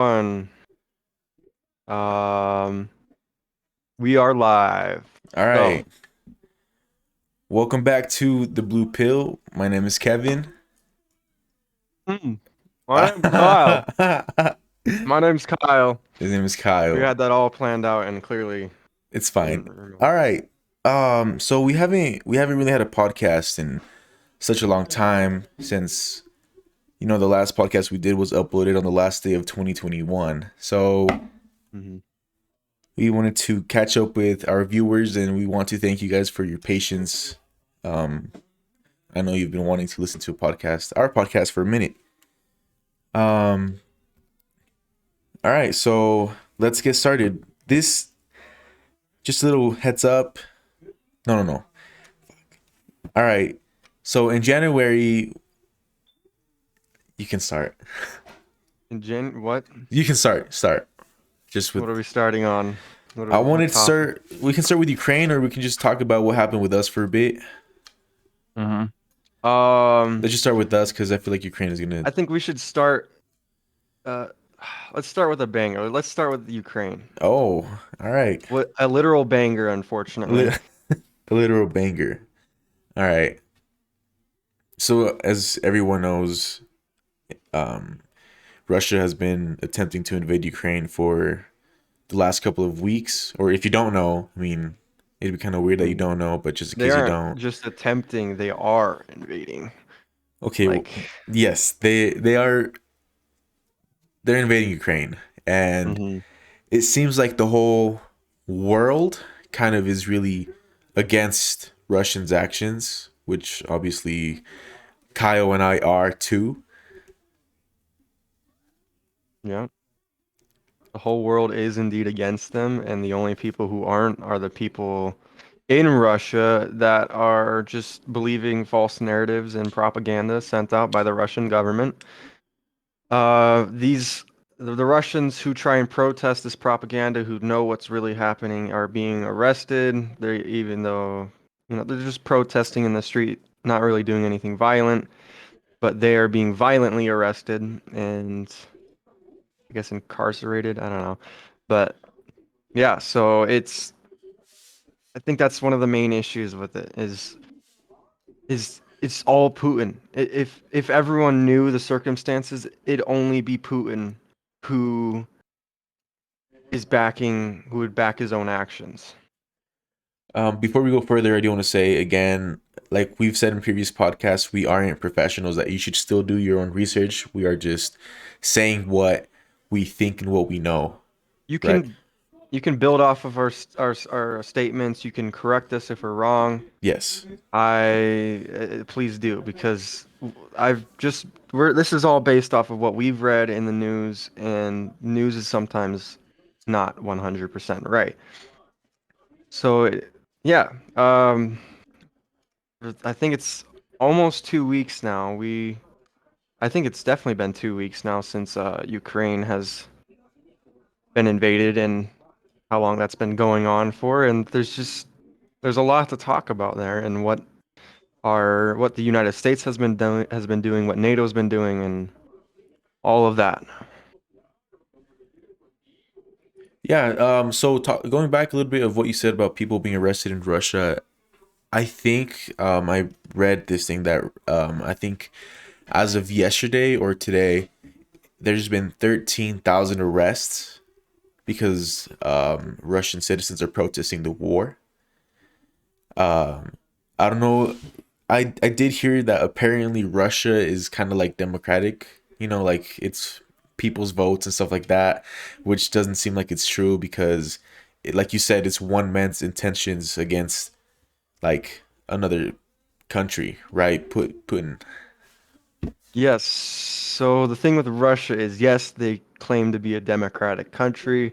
One. Um, we are live. All Go. right. Welcome back to the Blue Pill. My name is Kevin. Hmm. My name's Kyle. His My name's Kyle. name is We Kyle. had that all planned out and clearly It's didn't fine. remember. All right. So we haven't really had a podcast in such a long time since the last podcast we did was uploaded on the last day of 2021. So Hmm. we wanted to catch up with our viewers and we want to thank you guys for your patience. Um I know you've been wanting to listen to our podcast for a minute. Um All right, so let's get started. This just a little heads up. No, no, no. All right. So in January, you can start. What? You can start. Just with What are we starting on? What I wanted to topic? start. We can start with Ukraine, or we can just talk about what happened with us for a bit. Hmm. Um, Let's just start with us because I feel like Ukraine is gonna. I think we should start. Uh, let's start with a banger. Let's start with Ukraine. Oh, all right. What a literal banger, A unfortunately. lit- a literal banger. All right. So as everyone knows, um, Russia has been attempting to invade Ukraine for the last couple of weeks. Or if you don't know, I mean, it'd be kind of weird that you Mm. don't know, but just in They case you aren't don't. just attempting; they are invading. Okay, well, Like, yes, they're invading Ukraine, and hmm it seems like the whole world kind of is really against Russians' actions, which obviously Kyle and I are too. yeah. The whole world is indeed against them, and the only people who aren't are the people in Russia that are just believing false narratives and propaganda sent out by the Russian government. These the Russians who try and protest this propaganda, who know what's really happening, are being arrested. They even though they're just protesting in the street, not really doing anything violent, but they are being violently arrested and I guess incarcerated. I don't know, but yeah, so I think that's one of the main issues with it is it's all Putin. If everyone knew the circumstances, it'd only be Putin who who would back his own actions. Before we go further, I do want to say again, like we've said in previous podcasts, we aren't professionals. That you should still do your own research. We are just saying what we think and what we know, You right? can you can build off of our statements. You can correct us if we're wrong. Yes. I please do because I've just we're this is all based off of what we've read in the news, and news is sometimes not 100% right. So yeah, I think it's almost 2 weeks now. I think it's definitely been 2 weeks now since Ukraine has been invaded and how long that's been going on for, and there's a lot to talk about there, and what the United States has been doing, what NATO's been doing, and all of that. Yeah. So going back a little bit of what you said about people being arrested in Russia, I think I read this thing that I think as of yesterday or today, there's been 13,000 arrests because Russian citizens are protesting the war. Um, I don't know. I did hear that apparently Russia is kind of like democratic, like it's people's votes and stuff like that, which doesn't seem like it's true because, like you said, it's one man's intentions against like another country, right? Putin. Yes. So the thing with Russia is, yes, they claim to be a democratic country,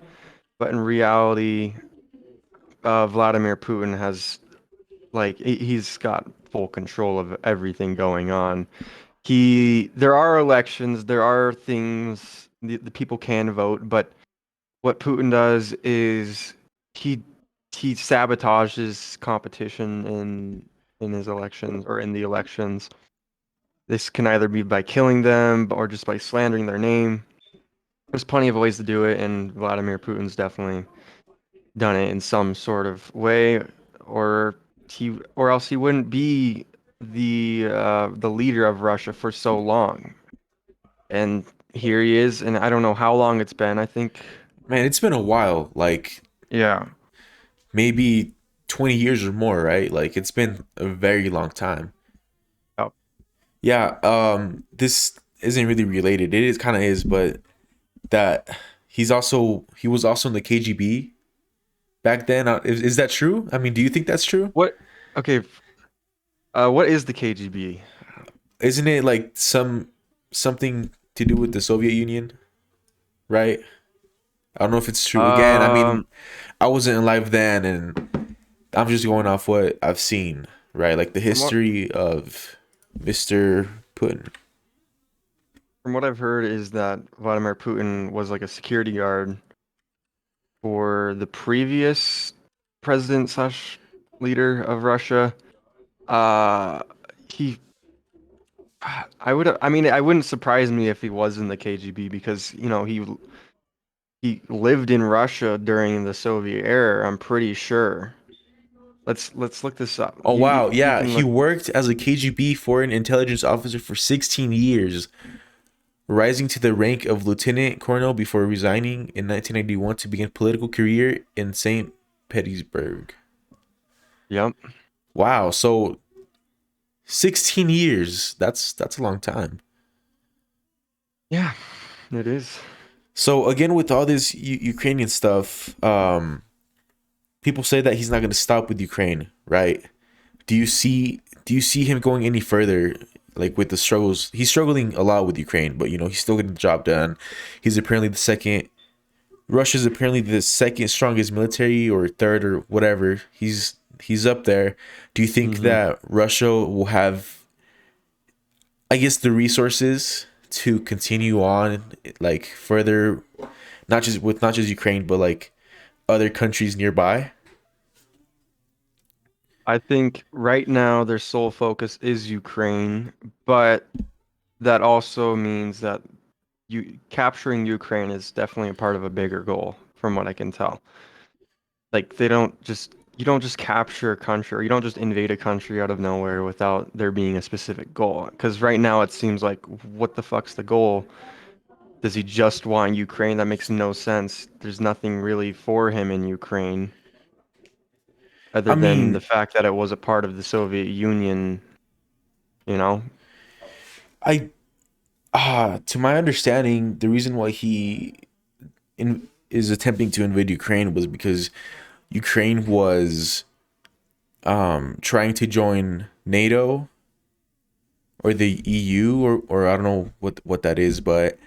but in reality, Vladimir Putin has he's got full control of everything going on. There are elections, there are things the people can vote, but what Putin does is he he sabotages competition in his elections or in the elections. This can either be by killing them or just by slandering their name. there's plenty of ways to do it, and Vladimir Putin's definitely done it in some sort of way, or or else he wouldn't be the leader of Russia for so long. And here he is, and I don't know how long it's been. I think, Man, it's been a while, like yeah. maybe 20 years or more, right? Like it's been a very long time. Oh, Yeah, this isn't really related. It is kind of is, but that he was also in the KGB back then. Is that true? I mean, do you think that's true? what? Okay, what is the KGB? Isn't it like something to do with the Soviet Union, right? I don't know if it's true. Again, I Um, mean, I wasn't alive then, and I'm just going off what I've seen, right? Like the from what history of Mr. Putin. from what I've heard is that Vladimir Putin was like a security guard for the previous president slash leader of Russia. Uh, he, I mean, it wouldn't surprise me if he was in the KGB because, he lived in Russia during the Soviet era, I'm pretty sure. Let's look this up. Oh wow, You yeah, can he look. worked as a KGB foreign intelligence officer for 16 years, rising to the rank of lieutenant colonel before resigning in 1991 to begin political career in St. Petersburg. Yep. Wow, so 16 years. That's a long time. Yeah, it is. So again, with all this Ukrainian stuff, people say that he's not going to stop with Ukraine, right? Do you see him going any further, like with the struggles? He's struggling a lot with Ukraine, but you know he's still getting the job done. He's apparently the second. Russia's apparently the second strongest military or third or whatever. He's up there. Do you think Hmm. that Russia will have, I guess, the resources to continue on like further, not just Ukraine, but like other countries nearby? I think right now their sole focus is Ukraine, but that also means that you capturing Ukraine is definitely a part of a bigger goal, from what I can tell. Like you don't just capture a country or you don't just invade a country out of nowhere without there being a specific goal. Because right now it seems like what the fuck's the goal? Does he just want Ukraine? That makes no sense. There's nothing really for him in Ukraine other I than the mean, fact that it was a part of the Soviet Union, you know? I to my understanding, the reason why is attempting to invade Ukraine was because Ukraine was trying to join NATO or the EU or I don't know what that is, but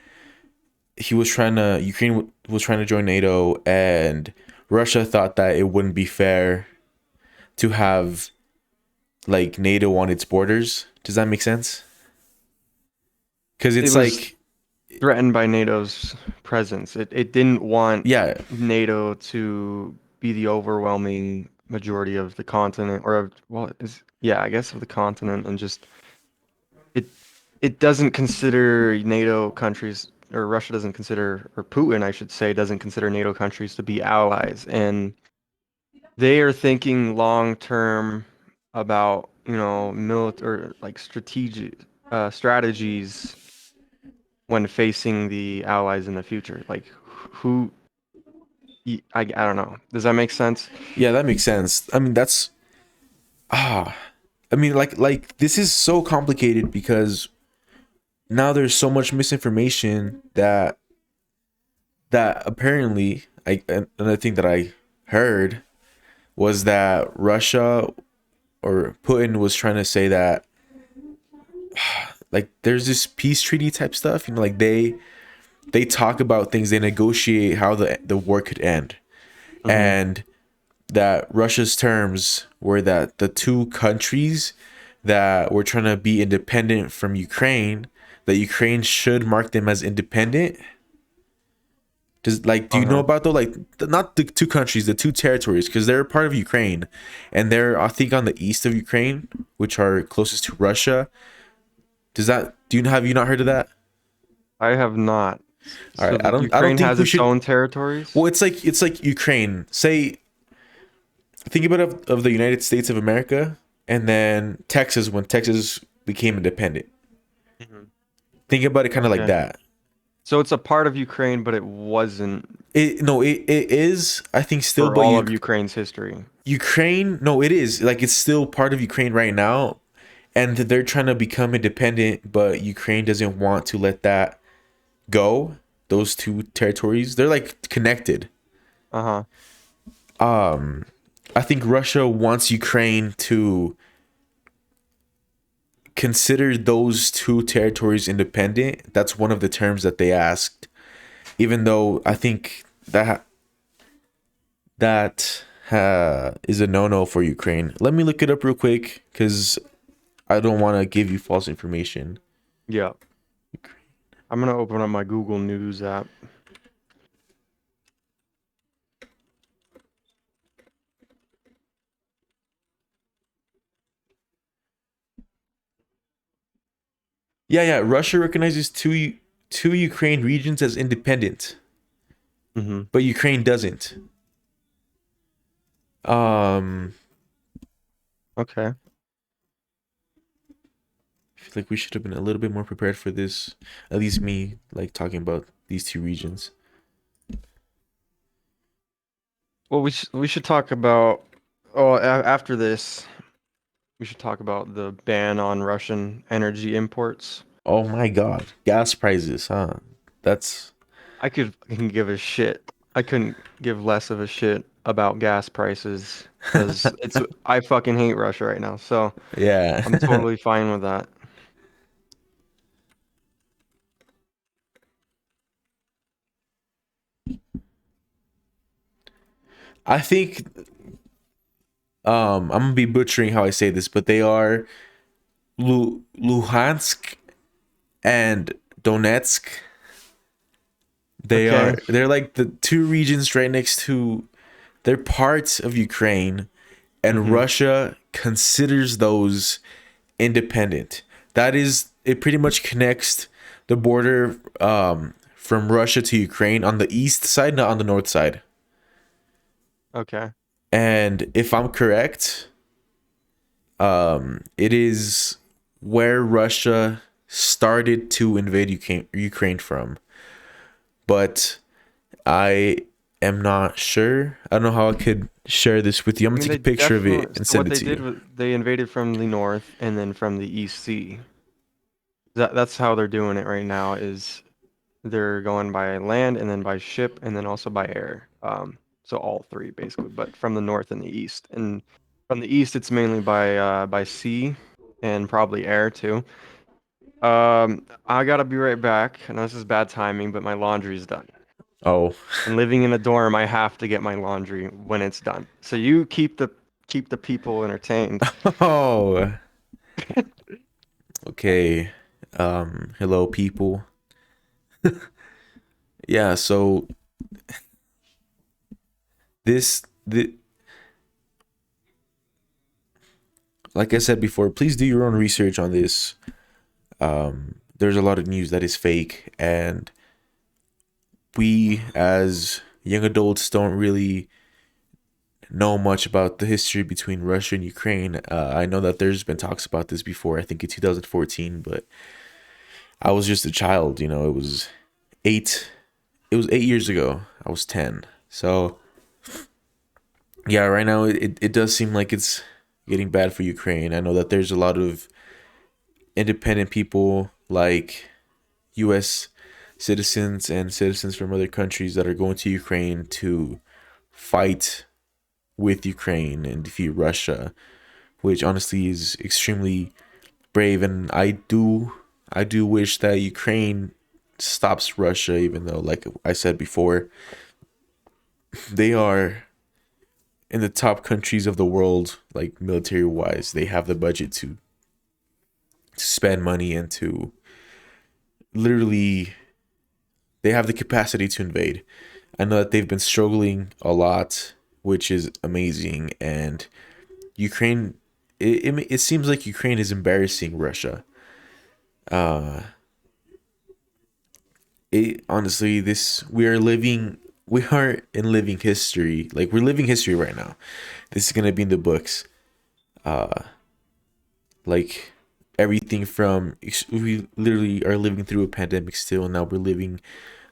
was trying to join NATO, and Russia thought that it wouldn't be fair to have like NATO on its borders. Does that make sense? Because It it's was like, threatened by NATO's presence. It didn't want yeah, NATO to be the overwhelming majority of the continent, or of, well, is yeah, I guess of the continent, and just it it doesn't consider NATO countries, or Russia doesn't consider, or Putin, I should say, doesn't consider NATO countries to be allies, and they are thinking long term about, military or like strategies when facing the allies in the future. Like who I don't know. Does that make sense? yeah, that makes sense. I mean, that's ah, I mean, like this is so complicated because now there's so much misinformation that apparently another thing that I heard was that Russia or Putin was trying to say that like there's this peace treaty type stuff, you know, like they talk about things, they negotiate how the war could end, Hmm. and that Russia's terms were that the two countries that were trying to be independent from Ukraine, that Ukraine should mark them as independent. Do you know Uh-huh. about though, like not the two countries, the two territories, because they're part of Ukraine, and they're, I think, on the east of Ukraine, which are closest to Russia. Does that, do you have you not heard of that? I have not. All So right, I the don't Ukraine think has we its should. own territories. Well, it's like Ukraine. Say, think about of the United States of America, and then Texas when Texas became independent. Mhm. Think about it kind of like Okay. that. So it's a part of Ukraine, but it wasn't It no, it is. I think still, for but all you of Ukraine's history. Ukraine. No, it is like it's still part of Ukraine right now, and they're trying to become independent, but Ukraine doesn't want to let that go. Those two territories, they're like connected. Uh-huh. I think Russia wants Ukraine to consider those two territories independent. That's one of the terms that they asked. Even though I think that is a no-no for Ukraine. Let me look it up real quick because I don't want to give you false information. Yeah. I'm gonna open up my Google News app. Yeah, yeah. Russia recognizes two Ukraine regions as independent, Mm-hmm. but Ukraine doesn't. Um, Okay. I feel like we should have been a little bit more prepared for this. At least me, like talking about these two regions. Well, we should talk about. Oh, after this, we should talk about the ban on Russian energy imports. Oh my God, gas prices, huh? That's I can give a shit. I couldn't give less of a shit about gas prices because I fucking hate Russia right now. So I'm yeah. totally fine with that. I think I'm gonna be butchering how I say this, but they are Luhansk and Donetsk. Okay. They're like the two regions right next to, they're parts of Ukraine, and Mm-hmm. Russia considers those independent. That is, it pretty much connects the border from Russia to Ukraine on the east side, not on the north side. Okay. And if I'm correct, it is where Russia started to invade Ukraine from. But I am not sure. I don't know how I could share this with you. I'm I gonna mean, take they a picture of it definitely. and So what send it they to did you. was they invaded from the north and then from the East Sea. That's how they're doing it right now. Is they're going by land and then by ship and then also by air. So all three basically, but from the north and the east. And from the east, it's mainly by sea and probably air too. I gotta be right back. I know this is bad timing, but my laundry's done. Oh, And living in a dorm, I have to get my laundry when it's done. So you keep the people entertained. oh, okay. Hello, people. Yeah. So the like I said before, please do your own research on this. There's a lot of news that is fake, and we as young adults don't really know much about the history between Russia and Ukraine. I know that there's been talks about this before, I think in 2014, but I was just a child, eight, it was 8 years ago. I was 10. So, yeah, right now it does seem like it's getting bad for Ukraine. I know that there's a lot of independent people like US citizens and citizens from other countries that are going to Ukraine to fight with Ukraine and defeat Russia, which honestly is extremely brave. And I do wish that Ukraine stops Russia, even though, like I said before, they are in the top countries of the world, like military wise. They have the budget to spend money and to literally, they have the capacity to invade. I know that they've been struggling a lot, which is amazing. And Ukraine, it seems like Ukraine is embarrassing Russia. it honestly, this we are in living history. Like we're living history right now. This is gonna be in the books. Uh, like everything from we literally are living through a pandemic still, and now we're living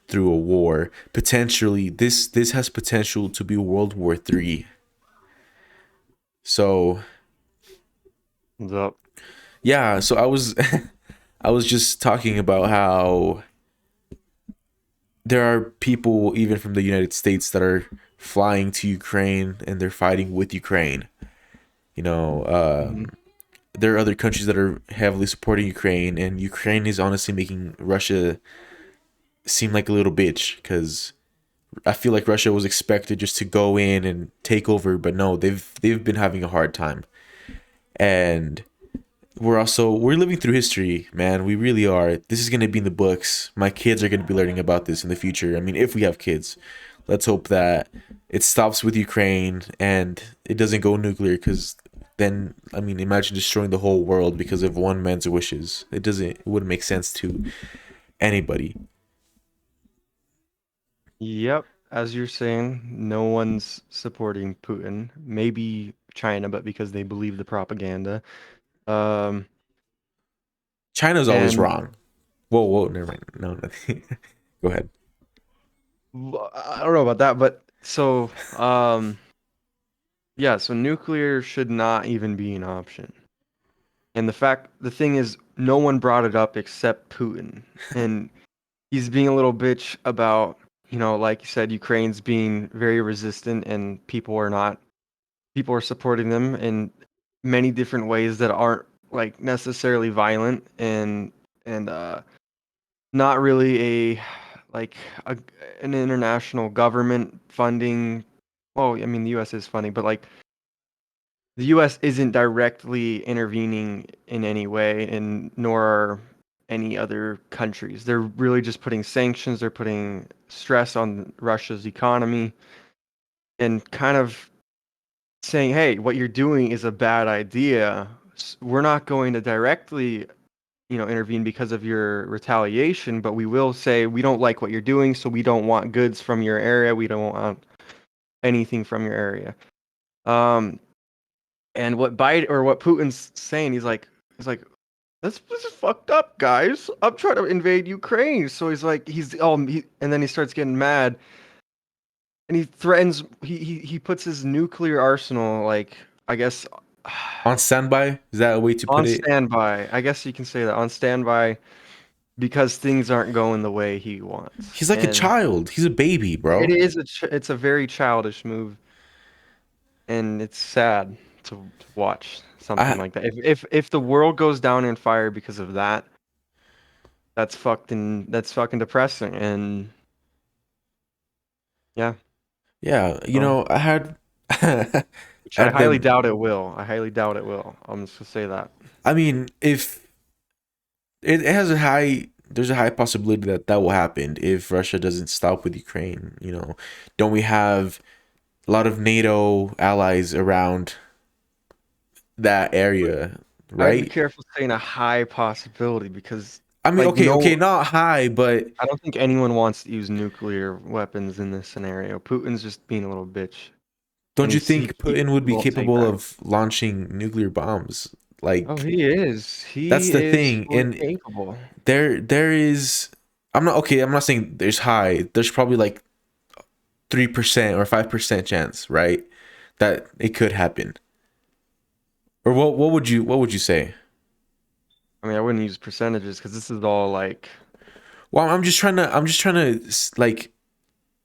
through a war. Potentially, this has potential to be World War III. So Yup. yeah, so I was I was just talking about how there are people even from the United States that are flying to Ukraine and they're fighting with Ukraine. You know, Mhm. there are other countries that are heavily supporting Ukraine, and Ukraine is honestly making Russia seem like a little bitch because I feel like Russia was expected just to go in and take over, but no, they've been having a hard time, and we're living through history, man. We really are. This is gonna be in the books. My kids are gonna be learning about this in the future. I mean, if we have kids, let's hope that it stops with Ukraine and it doesn't go nuclear. Because then, I mean, imagine destroying the whole world because of one man's wishes. It doesn't. It wouldn't make sense to anybody. Yep. As you're saying, no one's supporting Putin. Maybe China, but because they believe the propaganda. Um, China's always and wrong. Whoa, whoa, never mind. No, nothing. Go ahead. I don't know about that, but so yeah, so nuclear should not even be an option. And the thing is, no one brought it up except Putin. And he's being a little bitch about, like you said, Ukraine's being very resistant and people are supporting them in many different ways that aren't like necessarily violent and not really like a, an international government funding. Well, I mean, the US is funding, but like the US isn't directly intervening in any way, and nor are any other countries. They're really just putting sanctions, they're putting stress on Russia's economy and kind of saying, hey, what you're doing is a bad idea. We're not going to directly, intervene because of your retaliation, but we will say we don't like what you're doing, so we don't want goods from your area. We don't want anything from your area. Um, And what Putin's saying, he's like, this is fucked up, guys. I'm trying to invade Ukraine. So he's like, and then he starts getting mad, and he threatens. He puts his nuclear arsenal, like I guess, On standby, is that a way to on put it? standby. I guess you can say that on standby because things aren't going the way he wants, He's like a and child. He's a baby, it bro. is it's a very childish move, and it's sad to watch something I like that. If the world goes down in fire because of that, that's fucking depressing. And yeah, Yeah, so I had which I at highly the doubt it will. I highly doubt it will. I'm just gonna say that. I mean, if it has a high there's a high possibility that that will happen if Russia doesn't stop with Ukraine, Don't we have a lot of NATO allies around that area, I'd be right? careful saying a high possibility because, I mean, like, okay, no, okay, not high, but I don't think anyone wants to use nuclear weapons in this scenario. Putin's just being a little bitch, and don't you think he Putin would be won't take capable back. of launching nuclear bombs? Oh, Like he is. that's He the is thing. fully And capable. there is I'm not saying there's high. There's probably like 3% or 5% chance, right? That it could happen. Or what would you say? I mean, I wouldn't use percentages because this is all like Well, I'm just trying to like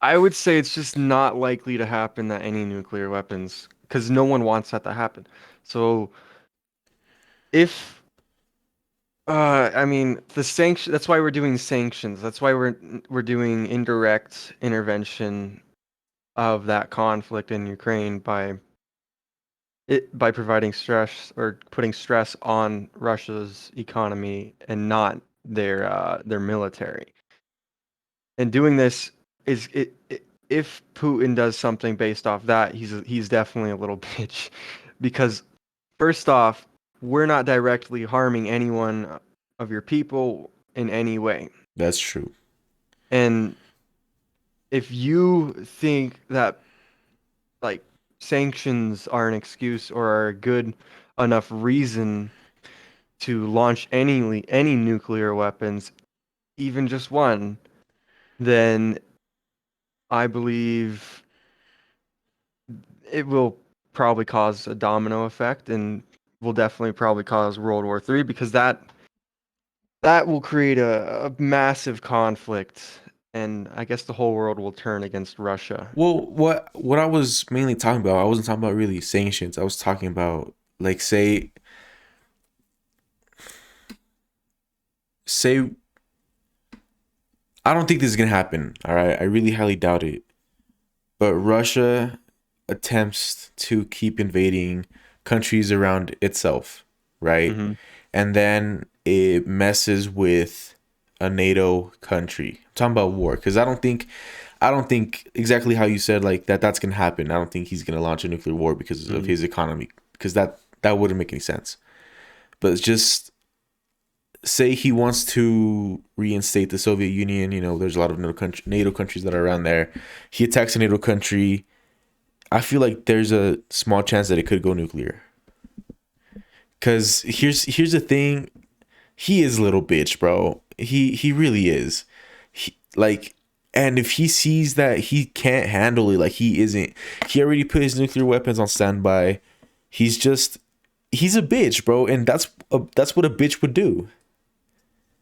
I would say it's just not likely to happen that any nuclear weapons, because no one wants that to happen. So if, I mean, that's why we're doing sanctions. That's why we're doing indirect intervention of that conflict in Ukraine by providing stress or putting stress on Russia's economy and not their military. And doing this if Putin does something based off that, he's definitely a little bitch, because first off, we're not directly harming anyone of your people in any way, that's true. And if you think that like sanctions are an excuse or are a good enough reason to launch any nuclear weapons, even just one, then I believe it will probably cause a domino effect and will definitely probably cause World War III because that will create a massive conflict and I guess the whole world will turn against Russia. Well, what I was mainly talking about, I wasn't talking about really sanctions. I was talking about like say I don't think this is gonna happen. All right, I really highly doubt it. But Russia attempts to keep invading countries around itself, right? Hmm. And then it messes with a NATO country. I'm talking about war because I don't think exactly how you said like that's gonna happen. I don't think he's gonna launch a nuclear war because of Hmm. his economy because that wouldn't make any sense. But it's just say he wants to reinstate the Soviet Union. You know, there's a lot of NATO countries that are around there. He attacks a NATO country. I feel like there's a small chance that it could go nuclear. Cause here's the thing, he is a little bitch, bro. He really is. Like, and if he sees that he can't handle it, like he already put his nuclear weapons on standby. He's a bitch, bro, and that's what a bitch would do.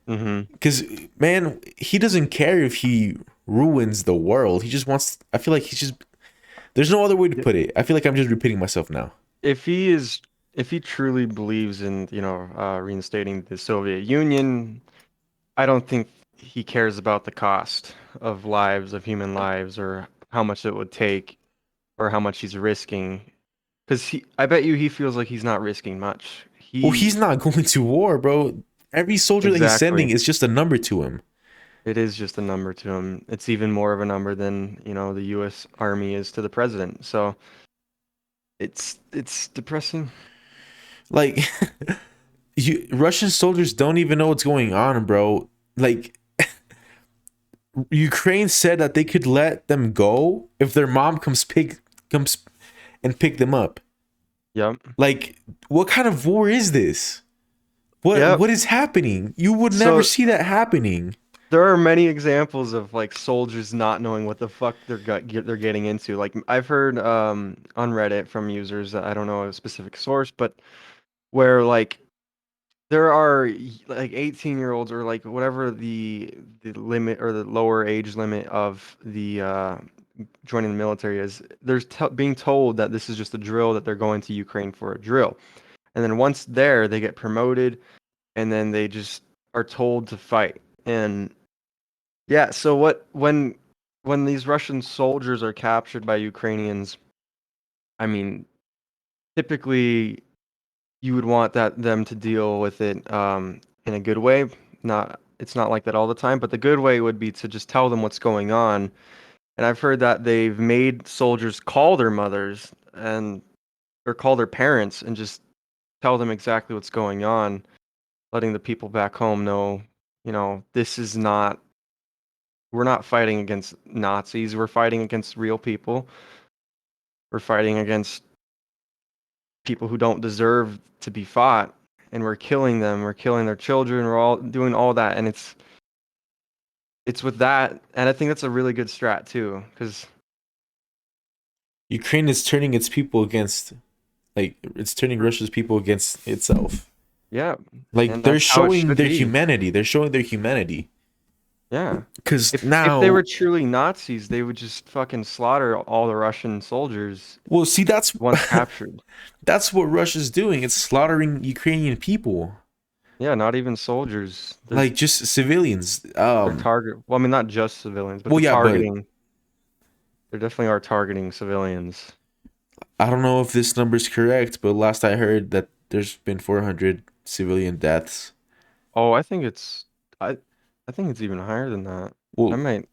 Hmm. Cause man, he doesn't care if he ruins the world. He just wants. I feel like he's just. There's no other way to put it. I feel like I'm just repeating myself now. If he is, if he truly believes in, reinstating the Soviet Union, I don't think he cares about the cost of lives, of human lives, or how much it would take, or how much he's risking. Because I bet you he feels like he's not risking much. Well, he's He, not going to war, bro. Every soldier that he's sending exactly. is just a number to him. It is just a number to him. It's even more of a number than, the U.S. Army is to the president. So it's depressing. Like, Russian soldiers don't even know what's going on, bro. Like, Ukraine said that they could let them go if their mom comes and pick them up. Yep. Like, what kind of war is this? Yep. What is happening? You would never So see that happening. there are many examples of like soldiers not knowing what the fuck they're getting into. Like I've heard on Reddit from users, I don't know a specific source, but where like there are like 18-year-olds or like whatever the limit or the lower age limit of the joining the military is. There's being told that this is just a drill that they're going to Ukraine for a drill. And then once there, they get promoted and then they just are told to fight. And yeah, so when these Russian soldiers are captured by Ukrainians, I mean, typically you would want them to deal with it in a good way. Not it's not like that all the time, but the good way would be to just tell them what's going on. And I've heard that they've made soldiers call their mothers and or call their parents and just tell them exactly what's going on, letting the people back home know, this is not we're not fighting against Nazis, we're fighting against real people. We're fighting against people who don't deserve to be fought and we're killing them, we're killing their children, we're all doing all that and it's with that and I think that's a really good strat too cuz Ukraine is turning its people against, like, it's turning Russia's people against itself. yeah, Like, and they're that's how it showing should their be. humanity. They're showing their humanity. Yeah. Because If they were now, truly Nazis, they would just fucking slaughter all the Russian soldiers well, see, once captured. that's what Russia's doing. It's slaughtering Ukrainian people, Yeah, not even soldiers. like just civilians. They're target. Well, I mean, not just civilians, but Well, they're yeah, but targeting. They definitely are targeting civilians. I don't know if this number is correct, but last I heard that there's been 400 civilian deaths. Oh, I I think it's even higher than that. I Well, might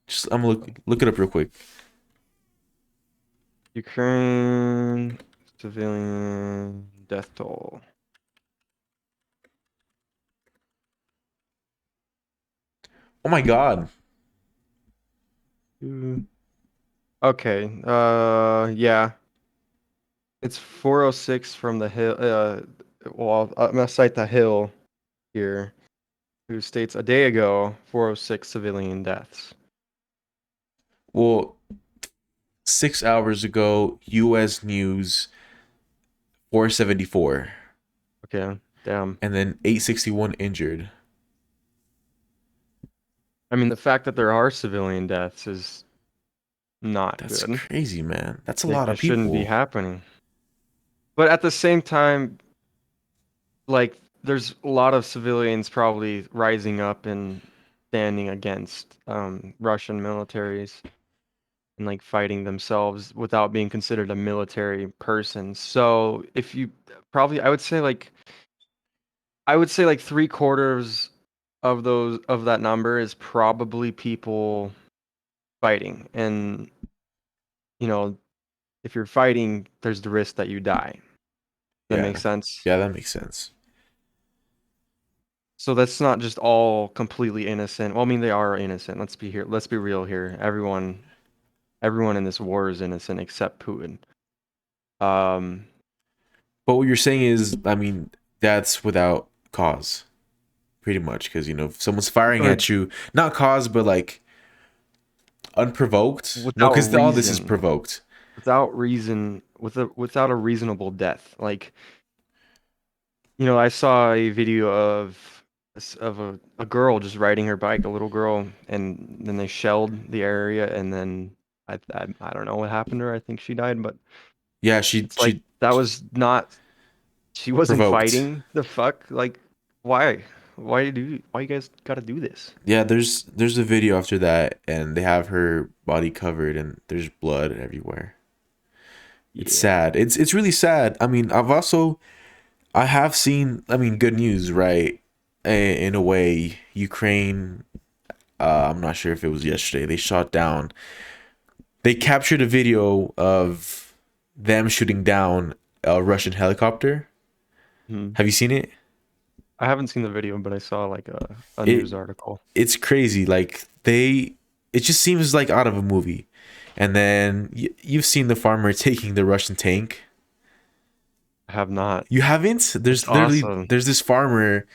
just I'm gonna look it up real quick. Ukraine civilian death toll. Oh my god. Mm. Okay. Yeah. It's 406 from the hill. Well, I'm gonna cite the Hill here, who states a day ago 406 civilian deaths. Well, 6 hours ago, U.S. News 474, Okay. Damn. and then 861 injured. I mean, the fact that there are civilian deaths is not That's good. crazy, man. That's a lot It of shouldn't be people. happening. But at the same time, like, there's a lot of civilians probably rising up and standing against Russian militaries and like fighting themselves without being considered a military person. So if you probably, I would say like three-quarters of that number is probably people fighting. And you know, if you're fighting, there's the risk that you die. That makes Yeah. sense. Yeah, that makes sense. So that's not just all completely innocent. Well, I mean, they are innocent. Let's be here. Let's be real here. Everyone in this war is innocent except Putin. Um, But what you're saying is, I mean, that's without cause, pretty much, because if someone's firing or at you, not cause, but like unprovoked. No, without because all this is reason, provoked. without a reasonable death. Like, I saw a video of a girl just riding her bike, a little girl, and then they shelled the area, and then I don't know what happened to her. I think she died, but Yeah, she it's like she that was not. She wasn't provoked. fighting. The fuck? Like, why? Why you guys gotta do this? Yeah, there's a video after that, and they have her body covered, and there's blood everywhere. It's Yeah. sad. It's really sad. I mean, I have seen. I mean, good news, right? In a way, Ukraine. I'm not sure if it was yesterday. They shot down. They captured a video of them shooting down a Russian helicopter. Hmm. Have you seen it? I haven't seen the video, but I saw like a It news article. it's crazy. Like it just seems like out of a movie. And then you've seen the farmer taking the Russian tank. I have not. You haven't? It's awesome. There's this farmer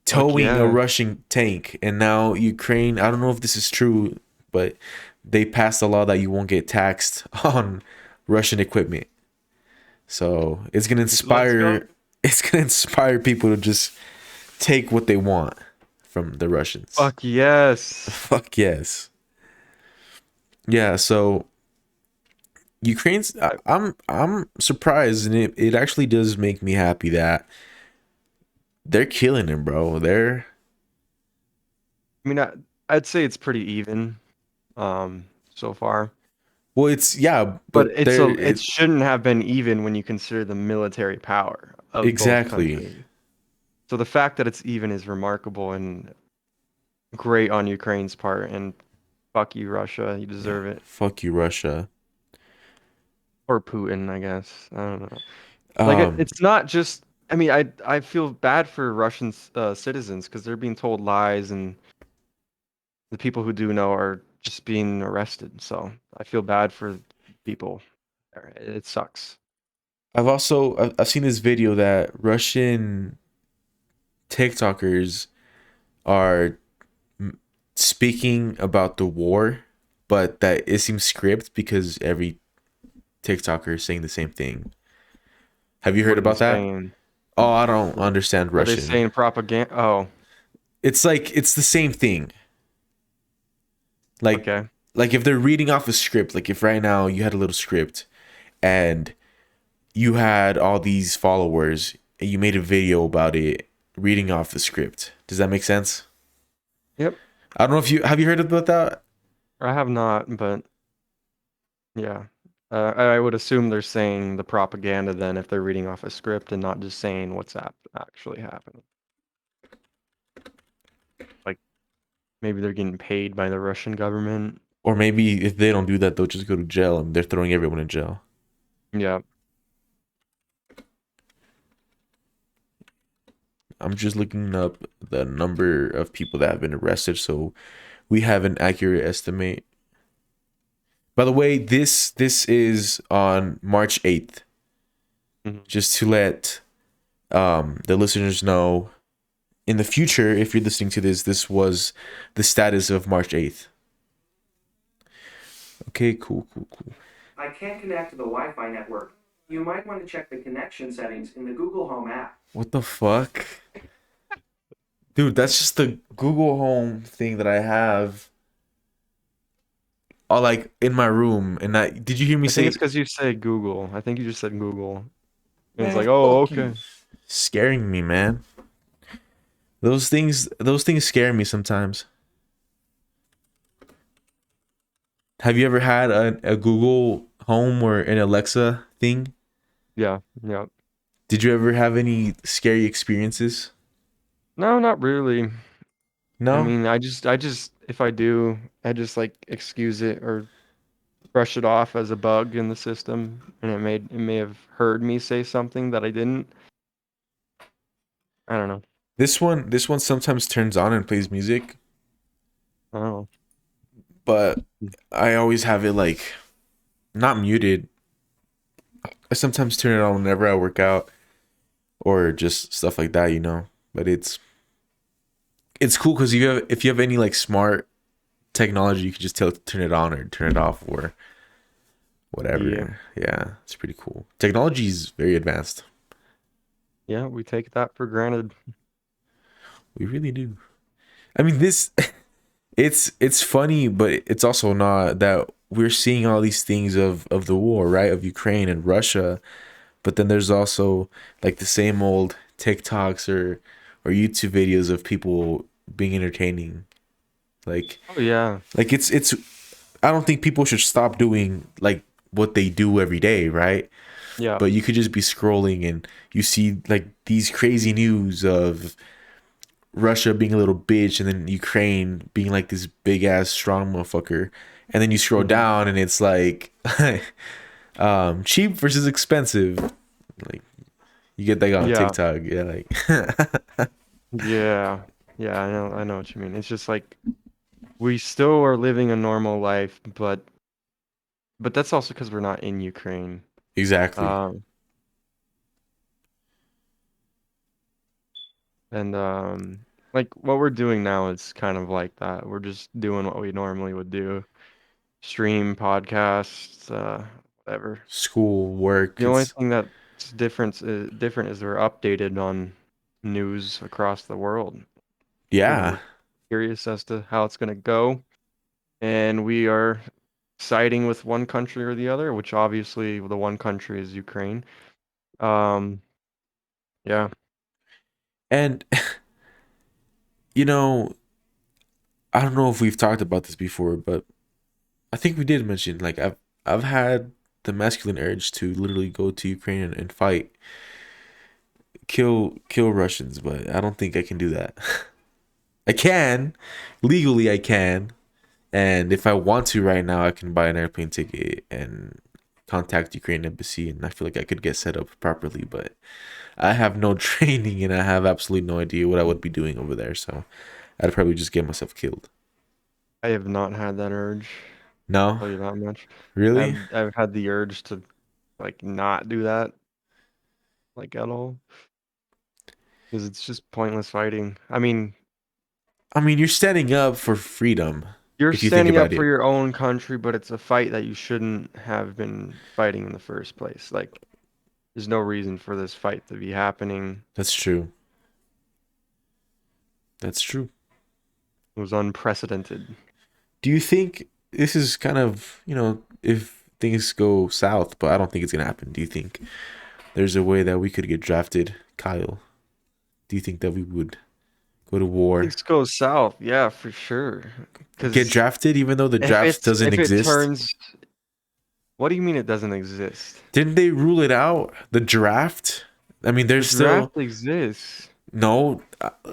Fuck towing a yeah. Russian tank, and now Ukraine. I don't know if this is true, but they passed a law that you won't get taxed on Russian equipment. So it's gonna Let's go. inspire. It's gonna inspire people to just take what they want from the Russians. Fuck yes. Fuck yes. Yeah. So Ukraine's. I, I'm surprised, and it actually does make me happy that they're killing him, bro. I mean, I'd say it's pretty even, so far. Well, it's yeah, But but it shouldn't have been even when you consider the military power of both exactly. countries. So the fact that it's even is remarkable and great on Ukraine's part. And fuck you, Russia. You Yeah. deserve it. Fuck you, Russia. Or Putin, I guess. I don't know. Like Um, it's not just. I mean, I feel bad for Russian citizens because they're being told lies, and the people who do know are just being arrested. So I feel bad for people there. It sucks. I've seen this video that Russian TikTokers are speaking about the war, but that it seems script because every TikToker is saying the same thing. Have you heard What are they about that? saying? Oh, I don't understand Are they Russian. saying propaganda? Oh, It's like it's the same thing. Like okay. like if they're reading off a script, like if right now you had a little script and you had all these followers and you made a video about it reading off the script. Does that make sense? Yep. I don't know if you have you heard about that? I have not, but yeah. I would assume they're saying the propaganda then if they're reading off a script and not just saying what's actually happening. Like maybe they're getting paid by the Russian government. Or maybe if they don't do that, they'll just go to jail and they're throwing everyone in jail. Yeah. I'm just looking up the number of people that have been arrested, so we have an accurate estimate. By the way, this is on March 8th. Mhm. Just to let the listeners know, in the future, if you're listening to this, this was the status of March 8th. Okay, cool. I can't connect to the Wi-Fi network. You might want to check the connection settings in the Google Home app. What the fuck? Dude, that's just the Google Home thing that I have like in my room. And I did you hear me I think it's say, because you said Google. I think you just said Google. And it's man, like, oh, fuck you. okay. Scaring me, man. Those things scare me sometimes. Have you ever had a Google Home or an Alexa thing? Yeah, yeah. Did you ever have any scary experiences? No, not really. I No? mean, if I do, I just like excuse it or brush it off as a bug in the system, and it may have heard me say something that I didn't. I don't know. This one sometimes turns on and plays music, I don't know. but I always have it like not muted. I sometimes turn it on whenever I work out or just stuff like that, you know. But it's cool because if you have any like smart technology, you can just turn it on or turn it off or Yeah, whatever. Yeah, it's pretty cool. Technology is very advanced. yeah. We take that for granted. We really do. I mean, this it's funny, but it's also not that we're seeing all these things of the war, right? Of Ukraine and Russia, but then there's also like the same old TikToks or YouTube videos of people being entertaining. Like Oh yeah, it's I don't think people should stop doing like what they do every day, right? yeah. But you could just be scrolling and you see like these crazy news of Russia being a little bitch and then Ukraine being like this big ass strong motherfucker. And then you scroll Mhm. down and it's like cheap versus expensive. Like you get that on Yeah, TikTok. Yeah, like yeah, yeah. I know what you mean. It's just like we still are living a normal life, but that's also because we're not in Ukraine. exactly. Um, and like what we're doing now is kind of like that. We're just doing what we normally would do. Stream podcasts, whatever. School, work, The only it's thing that's different is we're updated on news across the world. yeah, We're curious as to how it's gonna go, and we are siding with one country or the other, which obviously the one country is Ukraine. Um, yeah. and you know, I don't know if we've talked about this before, but I think we did mention like I've had the masculine urge to literally go to Ukraine and fight, kill Russians, but I don't think I can do that. I can, legally I can, and if I want to right now, I can buy an airplane ticket and contact Ukraine embassy, and I feel like I could get set up properly, but I have no training and I have absolutely no idea what I would be doing over there, so I'd probably just get myself killed. I have not had that urge. No, Tell you that much. really? I've had the urge to like not do that like at all because it's just pointless fighting. I mean, I mean, you're standing up for freedom you're if you think standing up about for it. your own country, but it's a fight that you shouldn't have been fighting in the first place. Like, there's no reason for this fight to be happening. That's true. That's true. It was unprecedented. Do you think this is kind of, if things go south, but I don't think it's going to happen. Do you think there's a way that we could get drafted, Kyle? Do you think that we would go to war? Things go south, yeah, for sure. Get Because drafted even though the draft doesn't if it exist? turns, what do you mean it doesn't exist? Didn't they rule it out? The draft? I mean, The there's still draft exists. no.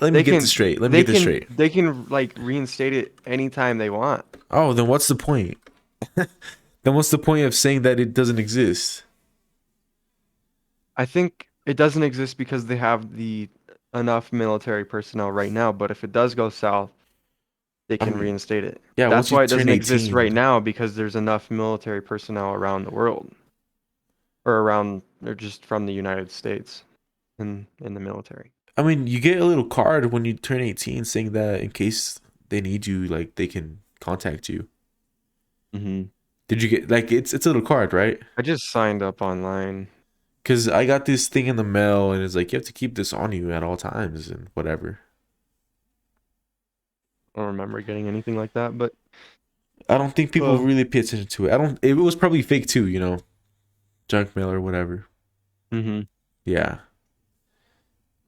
Let me get this straight. Let me get this straight. They can like reinstate it anytime they want. Oh, then what's the point? Then what's the point of saying that it doesn't exist? I think it doesn't exist because they have the enough military personnel right now, but if it does go south, they I can mean, reinstate it. yeah, once That's you why it turn doesn't exist 18. right now because there's enough military personnel around the world or around or just from the United States in the military. I mean, you get a little card when you turn 18 saying that in case they need you, like they can contact you. Hmm. Did you get like it's a little card, right? I just signed up online. Because I got this thing in the mail and it's like you have to keep this on you at all times and whatever. I don't remember getting anything like that, but I don't think people um, really pay attention to it. I don't. It was probably fake too, you know, junk mail or whatever. hmm Yeah,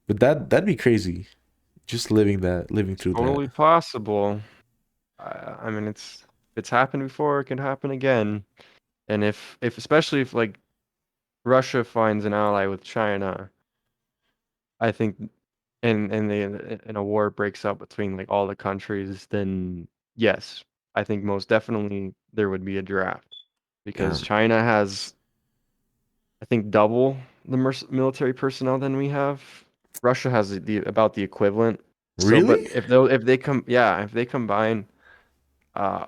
but that'd be crazy. Just living through that. totally possible. I mean, it's happened before. It can happen again. And if especially if like Russia finds an ally with China, I think, and a war breaks up between like all the countries, then yes, I think most definitely there would be a draft because Yeah. China has, I think, double the military personnel than we have. Russia has about the equivalent. So, but Really? if they come, yeah, if they combine uh,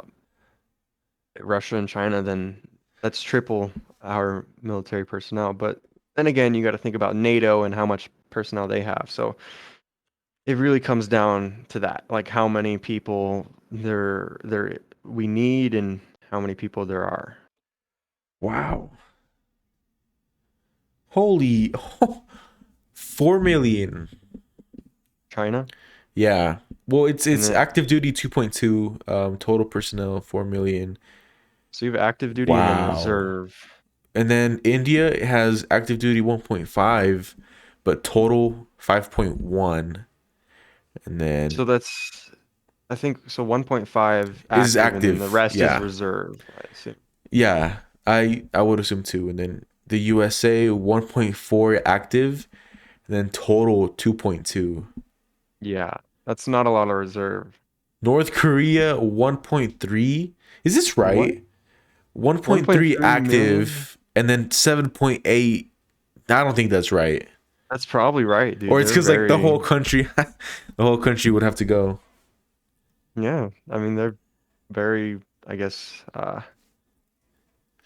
Russia and China, then that's triple our military personnel. But then again, you got to think about NATO and how much personnel they have. So it really comes down to that, like how many people there we need and how many people there are. Wow. Holy 4 million. China, Yeah. Well, and it's then active duty 2.2, total personnel 4 million. so you have active duty and then Wow. reserve. And then India has active duty 1.5, but total 5.1. And then So that's I think so 1.5 is active and then the active. rest is Yeah. reserve, I assume. Yeah. I would assume too. And then the USA 1.4 active, and then total 2.2. Yeah, that's not a lot of reserve. North Korea 1.3. Is this What? right? 1.3 1.3 million? active and then 7.8. I don't think that's right. That's probably right, dude. Or it's They're cuz like the very whole country the whole country would have to go. yeah, I mean they're very I guess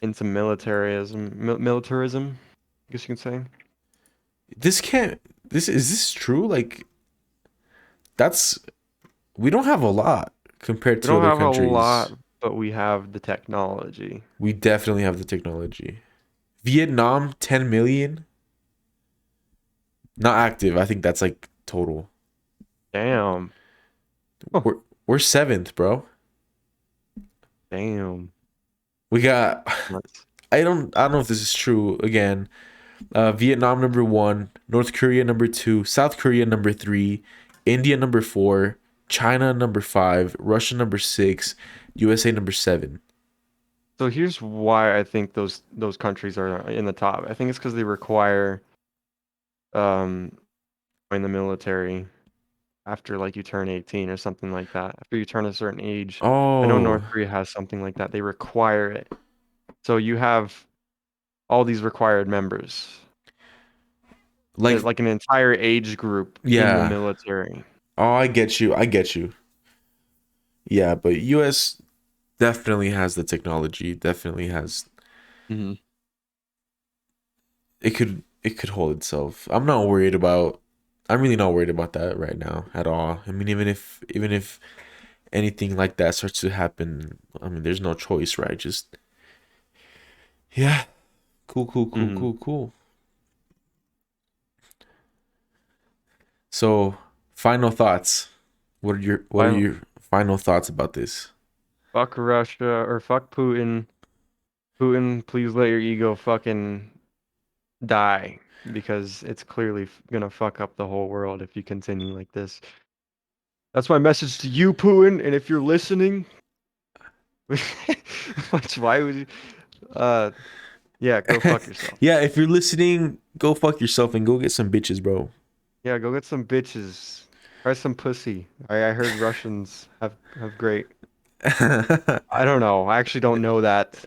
into militarism, I guess you can say. This can't this is this true? Like that's we don't have a lot compared We to don't other have a countries. lot, but we have the technology. We definitely have the technology. Vietnam 10 million, not active. I think that's like total. Damn. Oh, We're 7th, bro. damn. We got That's I don't know if this is true again. Vietnam number 1, North Korea number 2, South Korea number 3, India number 4, China number 5, Russia number 6, USA number 7. so here's why I think those countries are in the top. I think it's because they require um in the military after like you turn 18 or something like that. After you turn a certain age. I know Oh, North Korea has something like that. They require it. So you have all these required members, like like an entire age group in the yeah. military. Oh, I get you. I get you. Yeah, but US definitely has the technology. Definitely has Hmm. it could hold itself. I'm really not worried about that right now at all. I mean even if anything like that starts to happen, I mean there's no choice, right? Just yeah. Cool, cool, cool, Hmm. cool, cool. So, final thoughts. What are your final thoughts about this? Fuck Russia or fuck Putin. Putin, please let your ego fucking die because it's clearly gonna fuck up the whole world if you continue like this. That's my message to you, Putin. And if you're listening, why would you? Uh, yeah, go fuck yourself. Yeah, if you're listening, go fuck yourself and go get some bitches, bro. Yeah, go get some bitches. Try some pussy. I heard Russians have great. I don't know. I actually don't know that.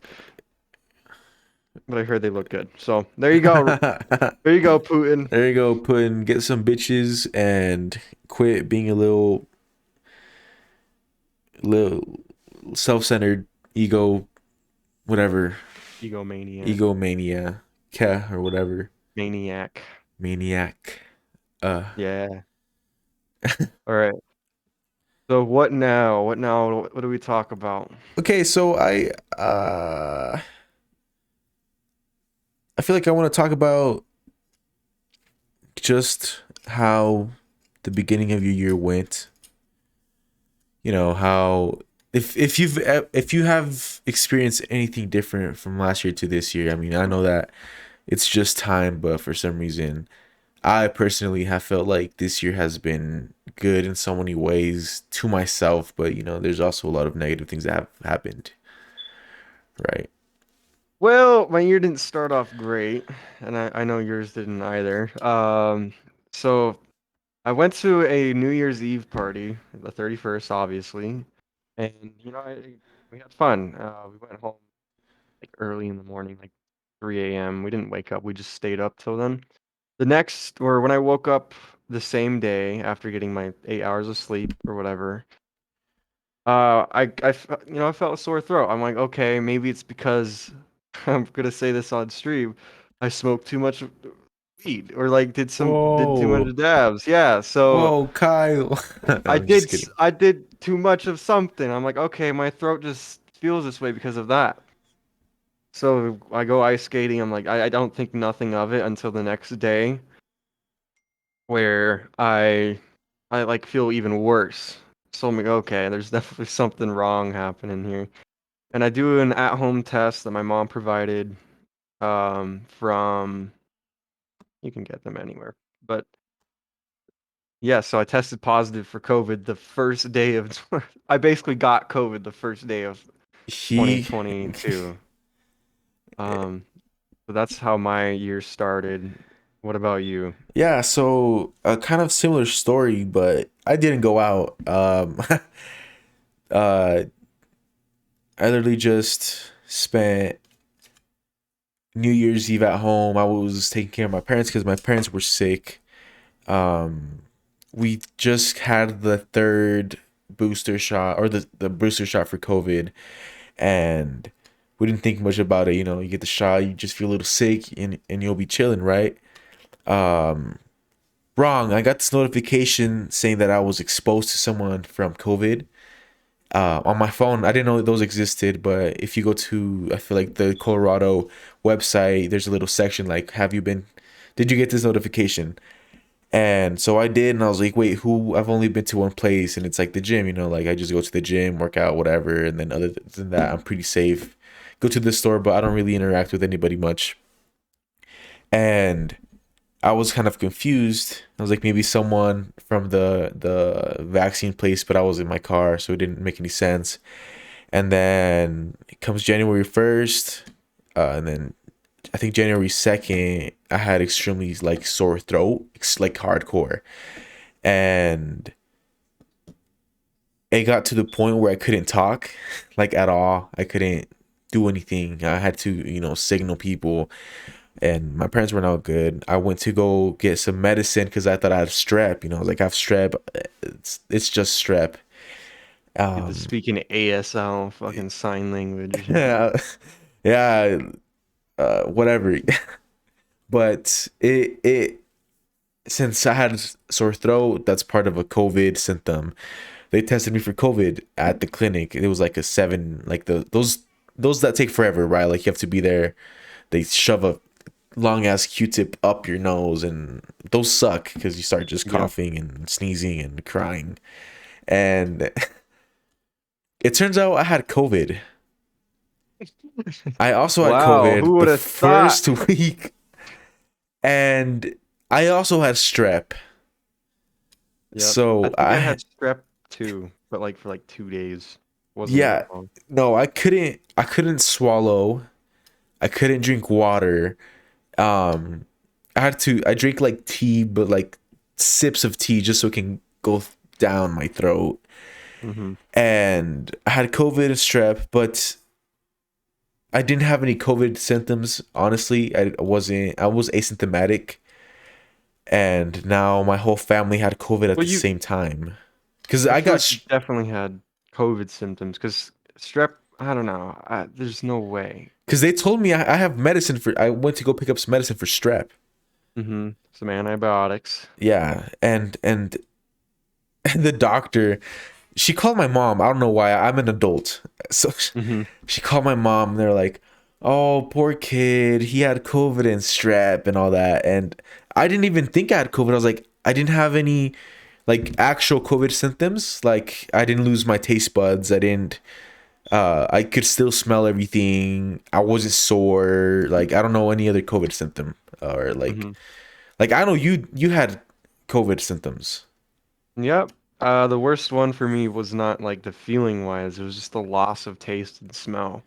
but I heard they look good. So there you go. There you go, Putin. There you go, Putin. Get some bitches and quit being a little self-centered ego, whatever, Egomaniac. egomania, or whatever, Maniac. maniac. Uh, Yeah. All right. So what now? What now? What do we talk about? okay, so I feel like I want to talk about just how the beginning of your year went. You know how if you have experienced anything different from last year to this year. I mean, I know that it's just time, but for some reason, I personally have felt like this year has been good in so many ways to myself, but there's also a lot of negative things that have happened, right? Well, my year didn't start off great, and I know yours didn't either. So I went to a New Year's Eve party, the 31st, obviously, and we had fun. We went home like early in the morning, like 3 a.m. We didn't wake up. We just stayed up till then. Or when I woke up the same day after getting my 8 hours of sleep or whatever, I felt a sore throat. I'm like, okay, maybe it's because I'm gonna say this on stream. I smoked too much weed or like did too much Whoa, dabs. Yeah, so whoa, Kyle. I'm just kidding. I did too much of something. I'm like, okay, my throat just feels this way because of that. So I go ice skating. I'm like, I don't think nothing of it until the next day, where I like feel even worse. So I'm like, okay, there's definitely something wrong happening here. And I do an at-home test that my mom provided from you can get them anywhere. But yeah, so I tested positive for COVID the first day of I basically got COVID the first day of He 2022. Um, so that's how my year started. What about you? Yeah, so a kind of similar story, but I didn't go out. Uh, I literally just spent New Year's Eve at home. I was taking care of my parents because my parents were sick. Um, we just had the third booster shot or the booster shot for COVID, and we didn't think much about it. You get the shot, you just feel a little sick, and you'll be chilling, right? Um, Wrong. I got this notification saying that I was exposed to someone from COVID on my phone. I didn't know those existed, but if you go to, I feel like the Colorado website, there's a little section like, did you get this notification? And so I did, and I was like, wait, who? I've only been to one place, and it's like the gym, like I just go to the gym, work out, whatever. And then other than that, I'm pretty safe. Go to the store, but I don't really interact with anybody much. And I was kind of confused. I was like, maybe someone from the vaccine place, but I was in my car, so it didn't make any sense. And then it comes January 1st, and then I think January 2nd, I had extremely like sore throat, like hardcore, and it got to the point where I couldn't talk, like at all. I couldn't do anything. I had to, signal people, and my parents were not good. I went to go get some medicine because I thought I had strep. I was like, I have strep. It's just strep. Get to speak in ASL, fucking sign language. Yeah, yeah, whatever. But it since I had sore throat, that's part of a COVID symptom. They tested me for COVID at the clinic. It was like a 7, like those that take forever, right? Like you have to be there. They shove a long ass Q-tip up your nose, and those suck because you start just Yeah. coughing and sneezing and crying. And it turns out I had COVID. I also had Wow, who COVID the would have thought? first week, and I also had strep. Yep. I So think I had strep too, but like for like 2 days. Wasn't yeah, that long. no, I couldn't swallow. I couldn't drink water. Um, I drink like tea, but like sips of tea just so it can go down my throat. Hmm. And I had COVID and strep, but I didn't have any COVID symptoms. Honestly, I wasn't. I was asymptomatic, and now my whole family had COVID at Well, the same time. Because I I feel got like you definitely had COVID symptoms because strep. I don't know. There's no way. because they told me I have medicine for. I went to go pick up some medicine for strep. Mm-hmm. Some antibiotics. Yeah, and the doctor, she called my mom. I don't know why. I'm an adult, so Mm-hmm. she called my mom. And they're like, "Oh, poor kid. He had COVID and strep and all that." And I didn't even think I had COVID. I was like, I didn't have any like actual COVID symptoms. Like I didn't lose my taste buds. I didn't. I could still smell everything. I wasn't sore. Like I don't know any other COVID symptom or Mm-hmm. like I know you had COVID symptoms. Yep. The worst one for me was not like the feeling wise. It was just the loss of taste and smell.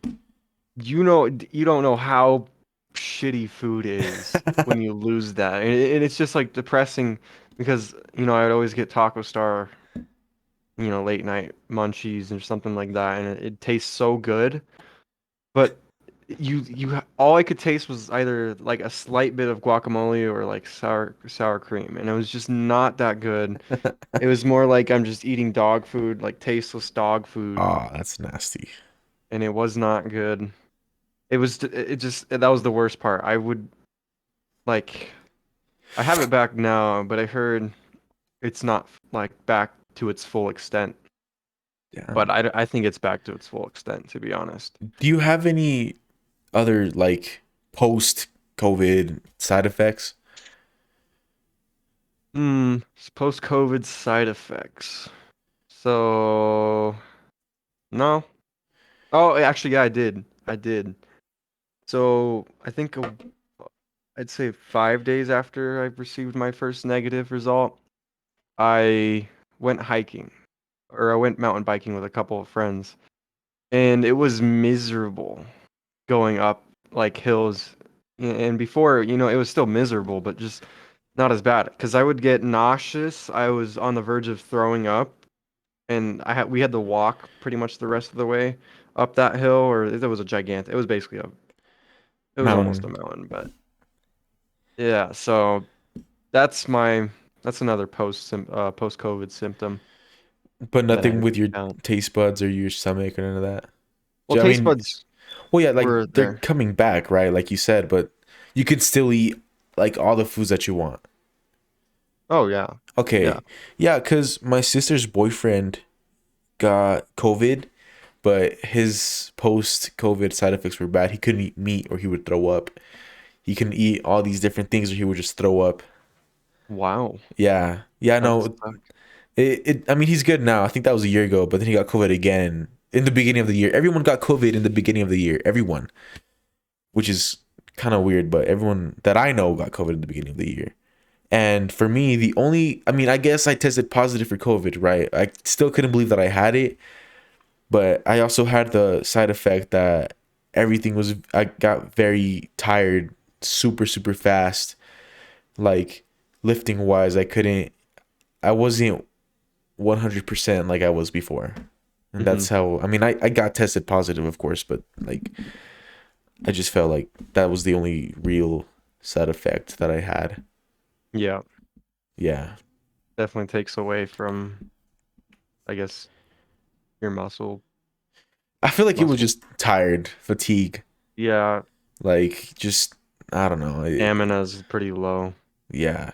You don't know how shitty food is when you lose that, and it's just like depressing because I'd always get Taco Star, late night munchies or something like that, and it tastes so good, but all I could taste was either like a slight bit of guacamole or like sour cream, and it was just not that good. It was more like I'm just eating dog food, like tasteless dog food, Oh, that's nasty. and it was not good. It just that was the worst part. Like I have it back now, but I heard it's not like back to its full extent. Yeah. But I think it's back to its full extent, to be honest. Do you have any other like post COVID side effects? Post-COVID side effects. So no. Oh, actually, yeah, I did. I did. So I think I'd say 5 days after I received my first negative result, I went hiking, or I went mountain biking with a couple of friends, and it was miserable going up like hills. And before, it was still miserable, but just not as bad because I would get nauseous. I was on the verge of throwing up, and we had to walk pretty much the rest of the way up that hill, or it was a gigantic. It was basically it was almost a Mountain, mountain, but yeah. So that's my that's another post COVID symptom but that I nothing had with to your count. taste buds or your stomach or none of that. Well, I taste mean, buds well, yeah, like were they're there. coming back, right? Like you said, but you could still eat like all the foods that you want. Oh yeah, yeah. Okay, yeah, because my sister's boyfriend got COVID, but his post COVID side effects were bad. He couldn't eat meat or he would throw up. He couldn't eat all these different things or he would just throw up. Wow, Yeah. Yeah, that no. sucks. I mean he's good now. I think that was a year ago, but then he got COVID again in the beginning of the year. Everyone got COVID in the beginning of the year. Everyone, which is kind of weird, but everyone that I know got COVID in the beginning of the year. And for me, I mean, I guess I tested positive for COVID, right? I still couldn't believe that I had it, but I also had the side effect that I got very tired super, super fast. Like lifting wise, I wasn't 100% like I was before. And Hmm. that's how, I mean, I got tested positive, of course, but like, I just felt like that was the only real side effect that I had. Yeah, Yeah. definitely takes away from, I guess, your I feel like it was muscle. just tired, fatigue, Yeah, like just, I don't know. stamina's pretty low Yeah.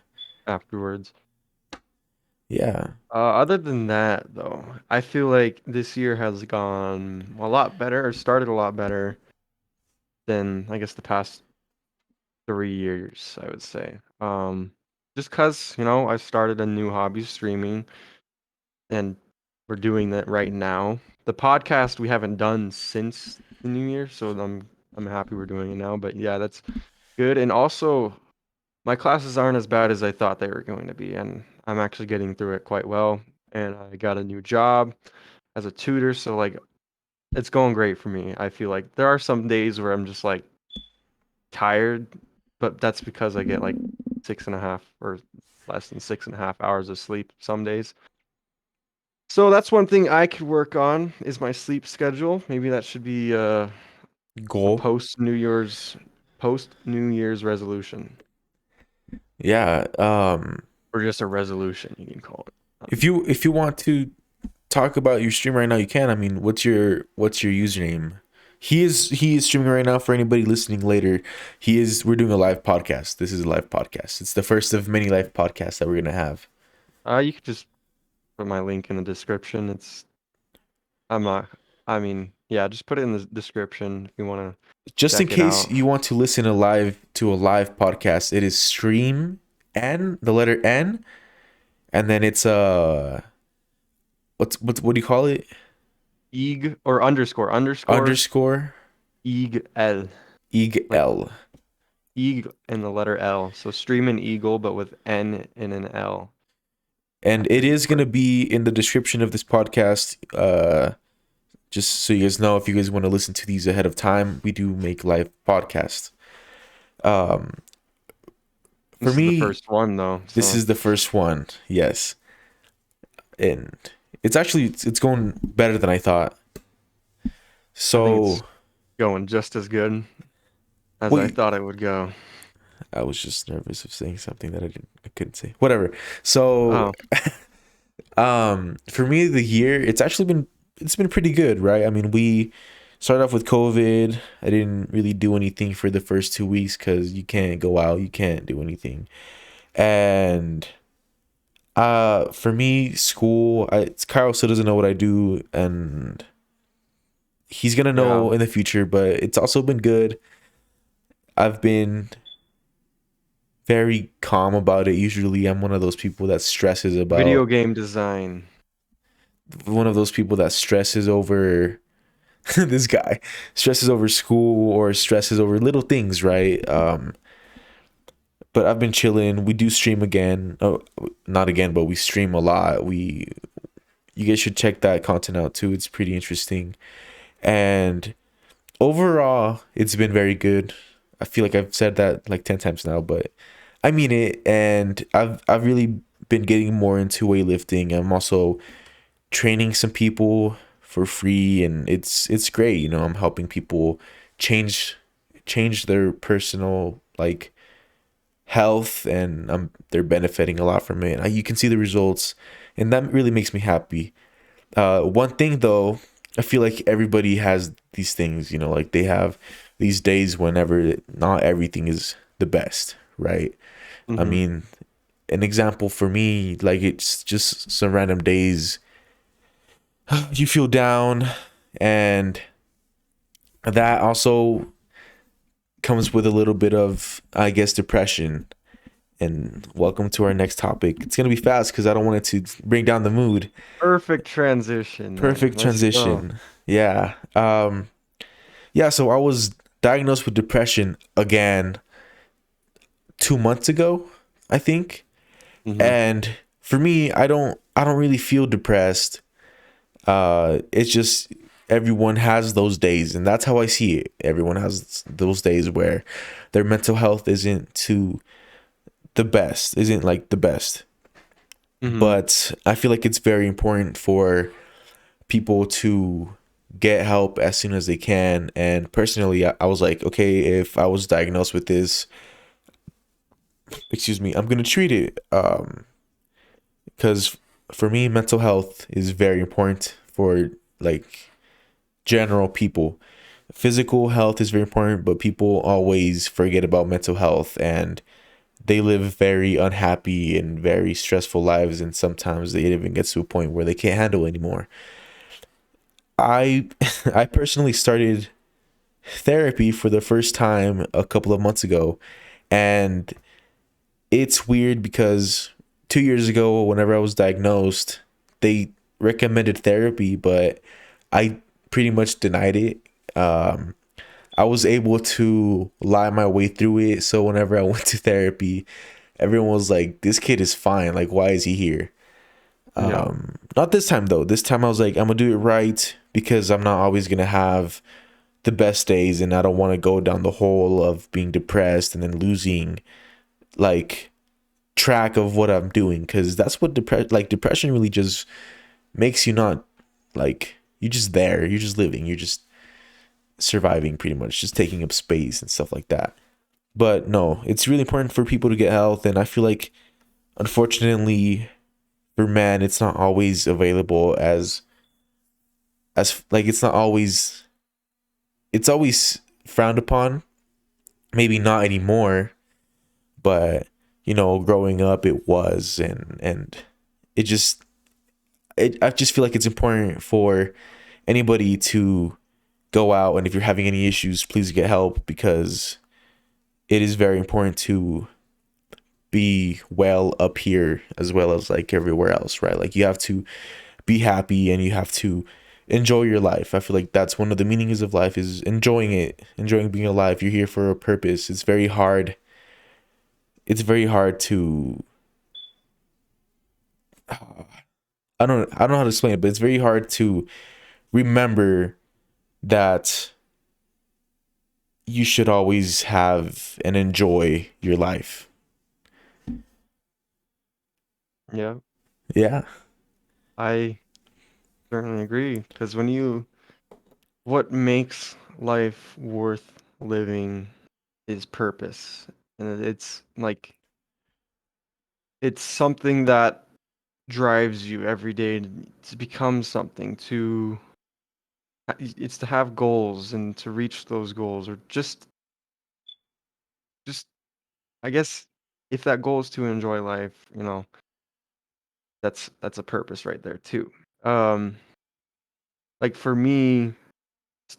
afterwards. Yeah. Other than that, though, I feel like this year has gone a lot better, or started a lot better than I guess the past 3 years, I would say. Just 'cause, I started a new hobby, streaming, and we're doing that right now. The podcast we haven't done since the new year, so I'm happy we're doing it now. But yeah, that's good. And also, my classes aren't as bad as I thought they were going to be, and I'm actually getting through it quite well. And I got a new job as a tutor, so like it's going great for me. I feel like there are some days where I'm just like tired, but that's because I get like 6.5 or less than 6.5 hours of sleep some days. So that's one thing I could work on is my sleep schedule. Maybe that should be Goal. Post New Year's resolution, Yeah. or just a resolution you can call it. If you want to talk about your stream right now, you can. I mean, what's your username? He is streaming right now for anybody listening later. We're doing a live podcast. This is a live podcast. It's the first of many live podcasts that we're gonna have. You could just put my link in the description. I'm not. I mean, yeah, just put it in the description if you want to Just in check it case out. you want to listen to a live podcast, it is stream N, the letter N, and then it's what do you call it? Eag or underscore Underscore Eag L. Eg Like L. Eag and the letter L. So stream an eagle, but with N and an L. And it is gonna be in the description of this podcast. Just so you guys know, if you guys want to listen to these ahead of time, we do make live podcasts. For This is me, the first one though. this So is the first one, yes, and it's going better than I thought. I think So it's going just as good as I wait, thought it would go. I was just nervous of saying something that I couldn't say. Whatever. So, for me, the year it's been pretty good, right? I mean, we started off with COVID. I didn't really do anything for the first 2 weeks because you can't go out, you can't do anything, and for me, school. Kyle still doesn't know what I do, and he's gonna Yeah. know in the future. But it's also been good. I've been very calm about it. Usually, I'm one of those people that stresses about Video game design. one of those people that stresses over this guy stresses over school or stresses over little things, right? But I've been chilling. We do stream again. Oh, not again, but we stream a lot. You guys should check that content out too. It's pretty interesting. And overall, it's been very good. I feel like I've said that like 10 times now, but I mean it. And I've really been getting more into weightlifting. I'm also training some people for free, and it's great. You know, I'm helping people change their personal like health, and they're benefiting a lot from it. You can see the results, and that really makes me happy. One thing though, I feel like everybody has these things, you know, like they have these days whenever not everything is the best, right? I Mm-hmm. mean, an example for me, like it's just some random days you feel down, and that also comes with a little bit of, I guess, depression. And welcome to our next topic. It's gonna be fast because I don't want it to bring down the mood. Perfect transition, man. Perfect Let's go. transition. Yeah. Yeah, so I was diagnosed with depression again 2 months ago, I think. Mm-hmm. And for me, I don't really feel depressed. It's just everyone has those days, and that's how I see it. Everyone has those days where their mental health isn't like the best. Mm-hmm. But I feel like it's very important for people to get help as soon as they can. And personally, I was like, okay, if I was diagnosed with this, excuse me, I'm gonna treat it. Because for me, mental health is very important for like general people. Physical health is very important, but people always forget about mental health, and they live very unhappy and very stressful lives, and sometimes they even get to a point where they can't handle anymore. I I personally started therapy for the first time a couple of months ago, and it's weird because 2 years ago, whenever I was diagnosed, they recommended therapy, but I pretty much denied it. I was able to lie my way through it. So whenever I went to therapy, everyone was like, "This kid is fine. Like, why is he here?" Yeah. Not this time though. This time I was like, "I'm gonna do it right because I'm not always gonna have the best days, and I don't want to go down the hole of being depressed and then losing like track of what I'm doing, because that's what depression really just makes you not like you're just there, you're just living, you're just surviving, pretty much just taking up space and stuff like that. But no, it's really important for people to get health, and I feel like unfortunately for man, it's not always available as like it's always frowned upon. Maybe not anymore, but growing up it was, and it just I just feel like it's important for anybody to go out, and if you're having any issues, please get help, because it is very important to be well up here as well as like everywhere else, right? Like you have to be happy and you have to enjoy your life. I feel like that's one of the meanings of life, is enjoying it, enjoying being alive. You're here for a purpose. It's very hard. It's very hard to I don't know how to explain it, but it's very hard to remember that you should always have and enjoy your life. Yeah, Yeah. I certainly agree. Because what makes life worth living is purpose. And it's like, it's something that drives you every day to become something, it's to have goals and to reach those goals, or just, I guess, if that goal is to enjoy life, that's a purpose right there too. Um, like for me,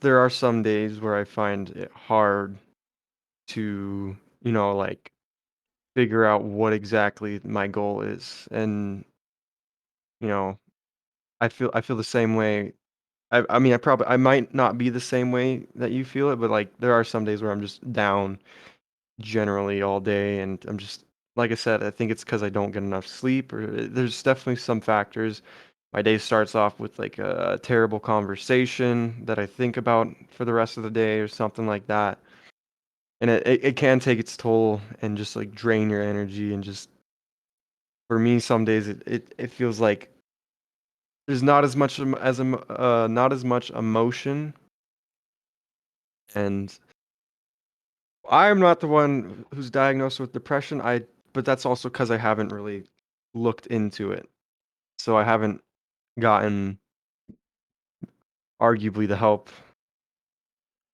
there are some days where I find it hard to, like figure out what exactly my goal is. And, you know, I feel the same way. I mean, I might not be the same way that you feel it, but like there are some days where I'm just down generally all day, and I'm just, like I said, I think it's because I don't get enough sleep, or there's definitely some factors. My day starts off with like a terrible conversation that I think about for the rest of the day or something like that. And it can take its toll and just like drain your energy, and just for me some days it feels like there's not as much not as much emotion. And I'm not the one who's diagnosed with depression. But that's also because I haven't really looked into it. So I haven't gotten arguably the help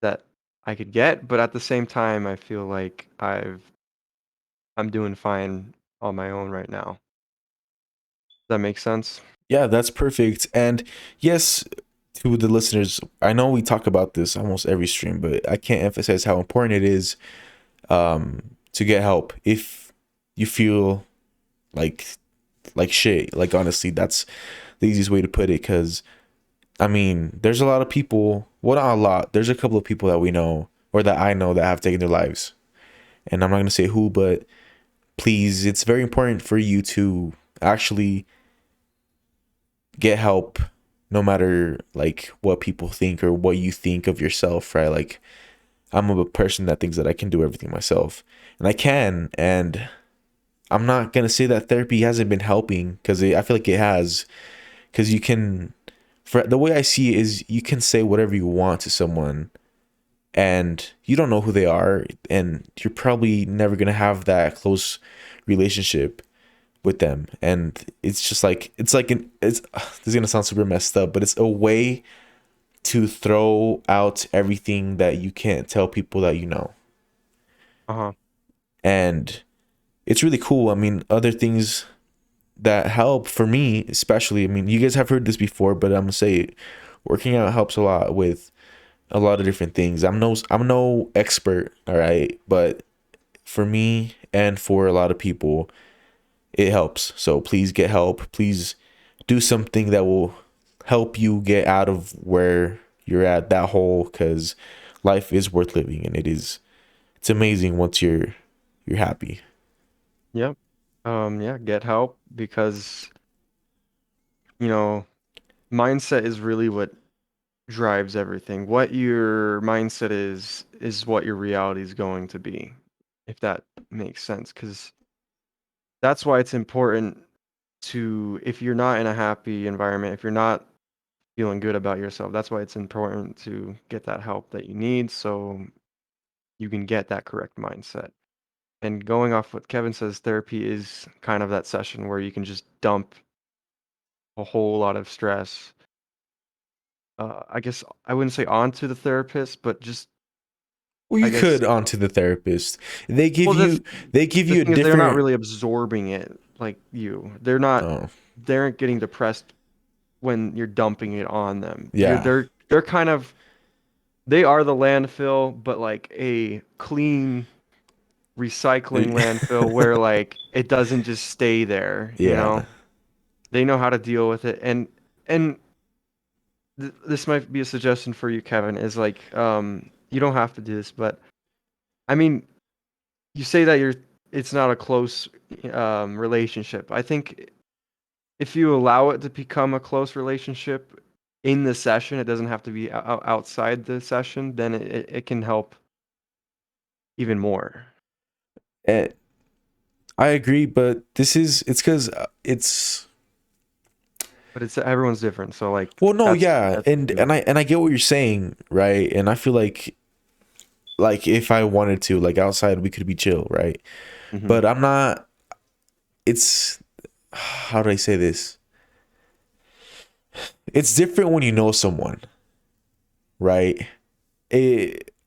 that I could get, but at the same time I feel like I'm doing fine on my own right now. Does that make sense? Yeah, that's perfect. And yes, to the listeners, I know we talk about this almost every stream, but I can't emphasize how important it is to get help if you feel like shit. Like honestly, that's the easiest way to put it. Because I mean, there's a lot of people. Well, not a lot. There's a couple of people that we know, or that I know, that have taken their lives. And I'm not gonna say who, but please, it's very important for you to actually get help, no matter like what people think or what you think of yourself, right? Like I'm a person that thinks that I can do everything myself, and I can. And I'm not gonna say that therapy hasn't been helping, because I feel like it has. Because you can, for the way I see it, is you can say whatever you want to someone, and you don't know who they are, and you're probably never gonna have that close relationship with them. And it's just like this is gonna sound super messed up, but it's a way to throw out everything that you can't tell people that you know. Uh-huh. And it's really cool. I mean, other things that help for me, especially, I mean, you guys have heard this before, but I'm gonna say it, working out helps a lot with a lot of different things. I'm no expert, all right, but for me and for a lot of people, it helps. So please get help. Please do something that will help you get out of where you're at, that hole, because life is worth living, and it's amazing once you're happy. Yep. Yeah, get help because, you know, mindset is really what drives everything. What your mindset is what your reality is going to be, if that makes sense. Because that's why it's important to, if you're not in a happy environment, if you're not feeling good about yourself. That's why it's important to get that help that you need so you can get that correct mindset. And going off what Kevin says, therapy is kind of that session where you can just dump a whole lot of stress. I guess I wouldn't say onto the therapist, but just Well, I you guess could onto the therapist. They give well that's you they give the you a thing is they're not different. really absorbing it like you. They aren't getting depressed when you're dumping it on them. You're Yeah. they're kind of they are the landfill, but like a clean recycling landfill where like it doesn't just stay there, you Yeah. know? They know how to deal with it and this might be a suggestion for you, Kevin, is like you don't have to do this, but I mean, you say that it's not a close relationship. I think if you allow it to become a close relationship in the session, it doesn't have to be outside the session, then it can help even more. Eh, I agree, but it's because it's But it's everyone's different, so like well, no, that's yeah, that's the thing. and I get what you're saying, right? And I feel like if I wanted to, like outside, we could be chill, right? Hmm. But I'm not. It's how do I say this? It's different when you know someone, right?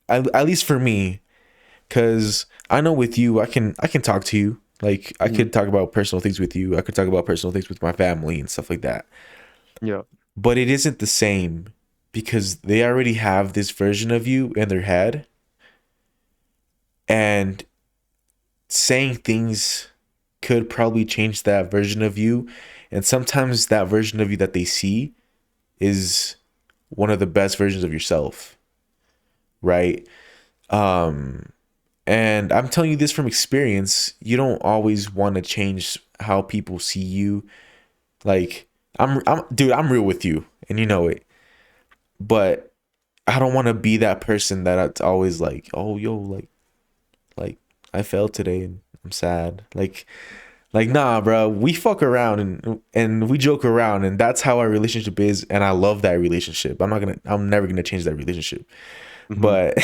At least for me, because I know with you, I can talk to you. Like I Hmm. could talk about personal things with you. I could talk about personal things with my family and stuff like that. Yeah. But it isn't the same because they already have this version of you in their head, and saying things could probably change that version of you. And sometimes that version of you that they see is one of the best versions of yourself, right? Um, and I'm telling you this from experience. You don't always want to change how people see you. Like dude, I'm real with you, and you know it. But I don't want to be that person that's always like, oh, yo, like I failed today and I'm sad. Like nah, bro. We fuck around and we joke around, and that's how our relationship is. And I love that relationship. I'm never gonna change that relationship. Hmm. But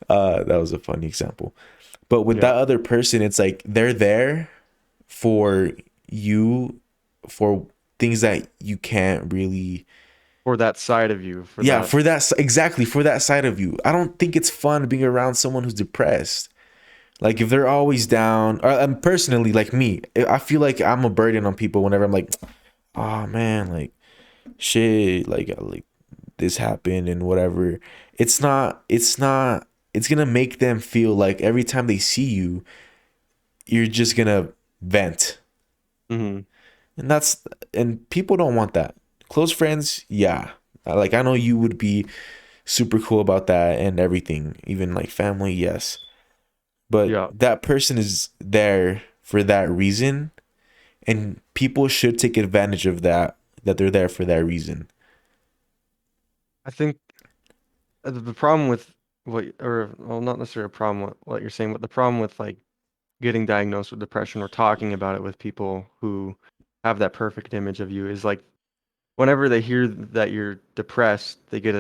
that was a funny example. But with Yeah. that other person, it's like they're there for you for things that you can't really. For that side of you, for Yeah, that. for exactly for that side of you. I don't think it's fun being around someone who's depressed. Like if they're always down, or personally, like me, I feel like I'm a burden on people whenever I'm like, oh man, like shit, like this happened and whatever. It's not. It's gonna make them feel like every time they see you, you're just gonna vent, Hmm. and and people don't want that. Close friends, yeah. Like I know you would be super cool about that and everything, even like family, yes. But Yeah. that person is there for that reason, and people should take advantage of that they're there for that reason. I think the problem with or well, not necessarily a problem with what you're saying, but the problem with like getting diagnosed with depression or talking about it with people who have that perfect image of you is like whenever they hear that you're depressed, they get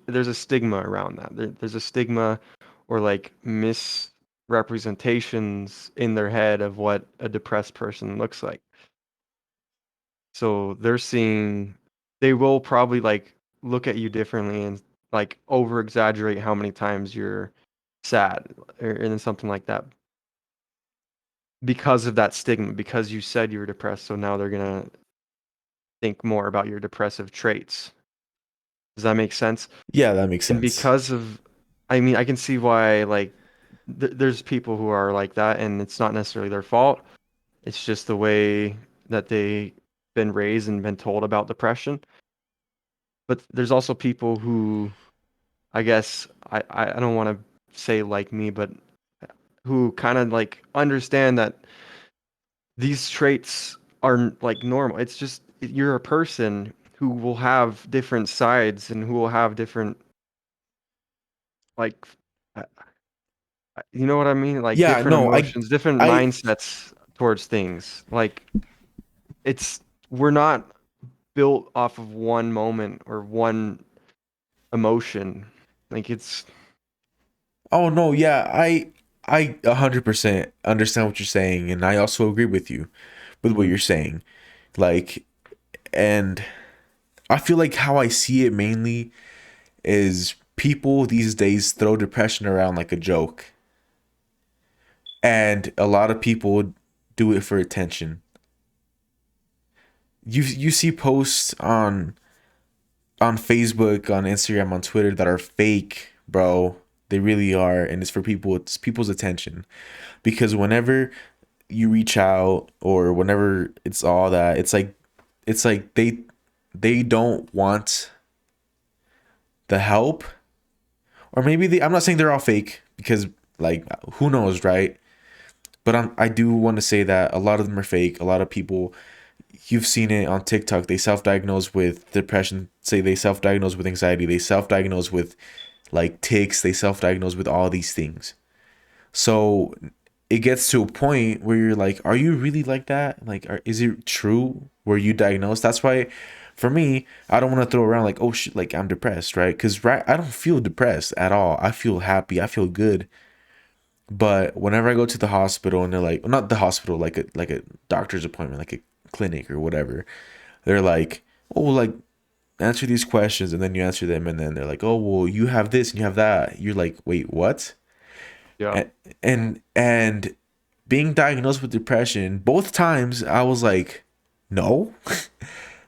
there's a stigma around that. There's a stigma or like misrepresentations in their head of what a depressed person looks like. So they will probably like look at you differently and like over exaggerate how many times you're sad or something like that because of that stigma, because you said you were depressed. So now they're gonna think more about your depressive traits. Does that make sense? Yeah, that makes And sense. because of, I mean, I can see why like there's people who are like that, and it's not necessarily their fault. It's just the way that they been raised and been told about depression. But there's also people who I guess I don't want to say like me, but who kind of like understand that these traits are like normal. It's just you're a person who will have different sides and who will have different like uh, you know what I mean? Like Yeah, different no, emotions, different I mindsets towards things. Like it's we're not. built off of one moment or one emotion. Like it's Oh no, yeah, I 100% understand what you're saying, and I also agree with you with what Mhm. you're saying. Like, and I feel like how I see it mainly is people these days throw depression around like a joke, and a lot of people do it for attention. You see posts on Facebook, on Instagram, on Twitter that are fake, bro. They really are, and it's people's attention. Because whenever you reach out or whenever it's all that, it's like they don't want the help, or maybe I'm not saying they're all fake because like who knows, right? But I do want to say that a lot of them are fake. A lot of people, you've seen it on TikTok, they self-diagnose with depression, say they self-diagnose with anxiety, they self-diagnose with like tics, they self-diagnose with all these things. So it gets to a point where you're like, are you really like that? Like, is it true? Were you diagnosed? That's why, for me, I don't want to throw around like, oh shit, like I'm depressed, right? Because right, I don't feel depressed at all. I feel happy. I feel good. But whenever I go to the hospital and they're like, well, not the hospital, like a doctor's appointment, like a clinic or whatever, they're like, oh, like answer these questions, and then you answer them, and then they're like, oh, well, you have this and you have that. You're like, wait, what? yeah. And being diagnosed with depression, both times I was like, no.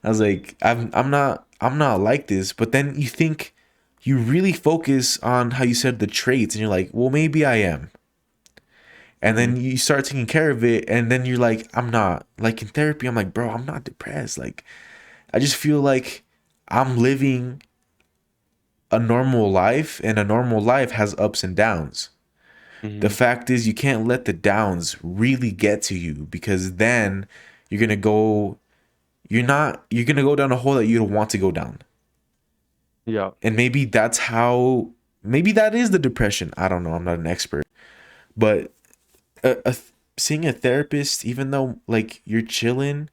I was like, I'm not like this. But then you think, you really focus on how you said the traits, and you're like, well, maybe I am. And Hmm. then you start taking care of it, and then you're like, I'm not. Like in therapy, I'm like, bro, I'm not depressed. Like I just feel like I'm living a normal life, and a normal life has ups and downs. The Hmm. fact is, you can't let the downs really get to you, because then you're gonna go, you're gonna go down a hole that you don't want to go down. Yeah. And maybe that's how, maybe that is the depression. I don't know. I'm not an expert, but seeing a therapist, even though like you're chilling,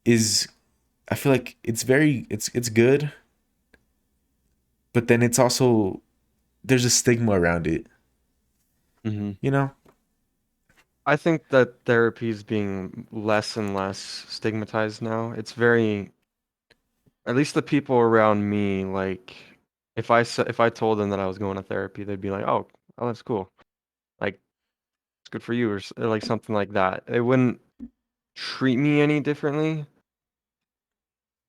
is, I feel like it's very, it's good, but then it's also, there's a stigma around it, Hmm. you know? I think that therapy is being less and less stigmatized now. It's very, at least the people around me, like if I told them that I was going to therapy, they'd be like, "Oh, that's cool. Like it's good for you," or like something like that. They wouldn't treat me any differently.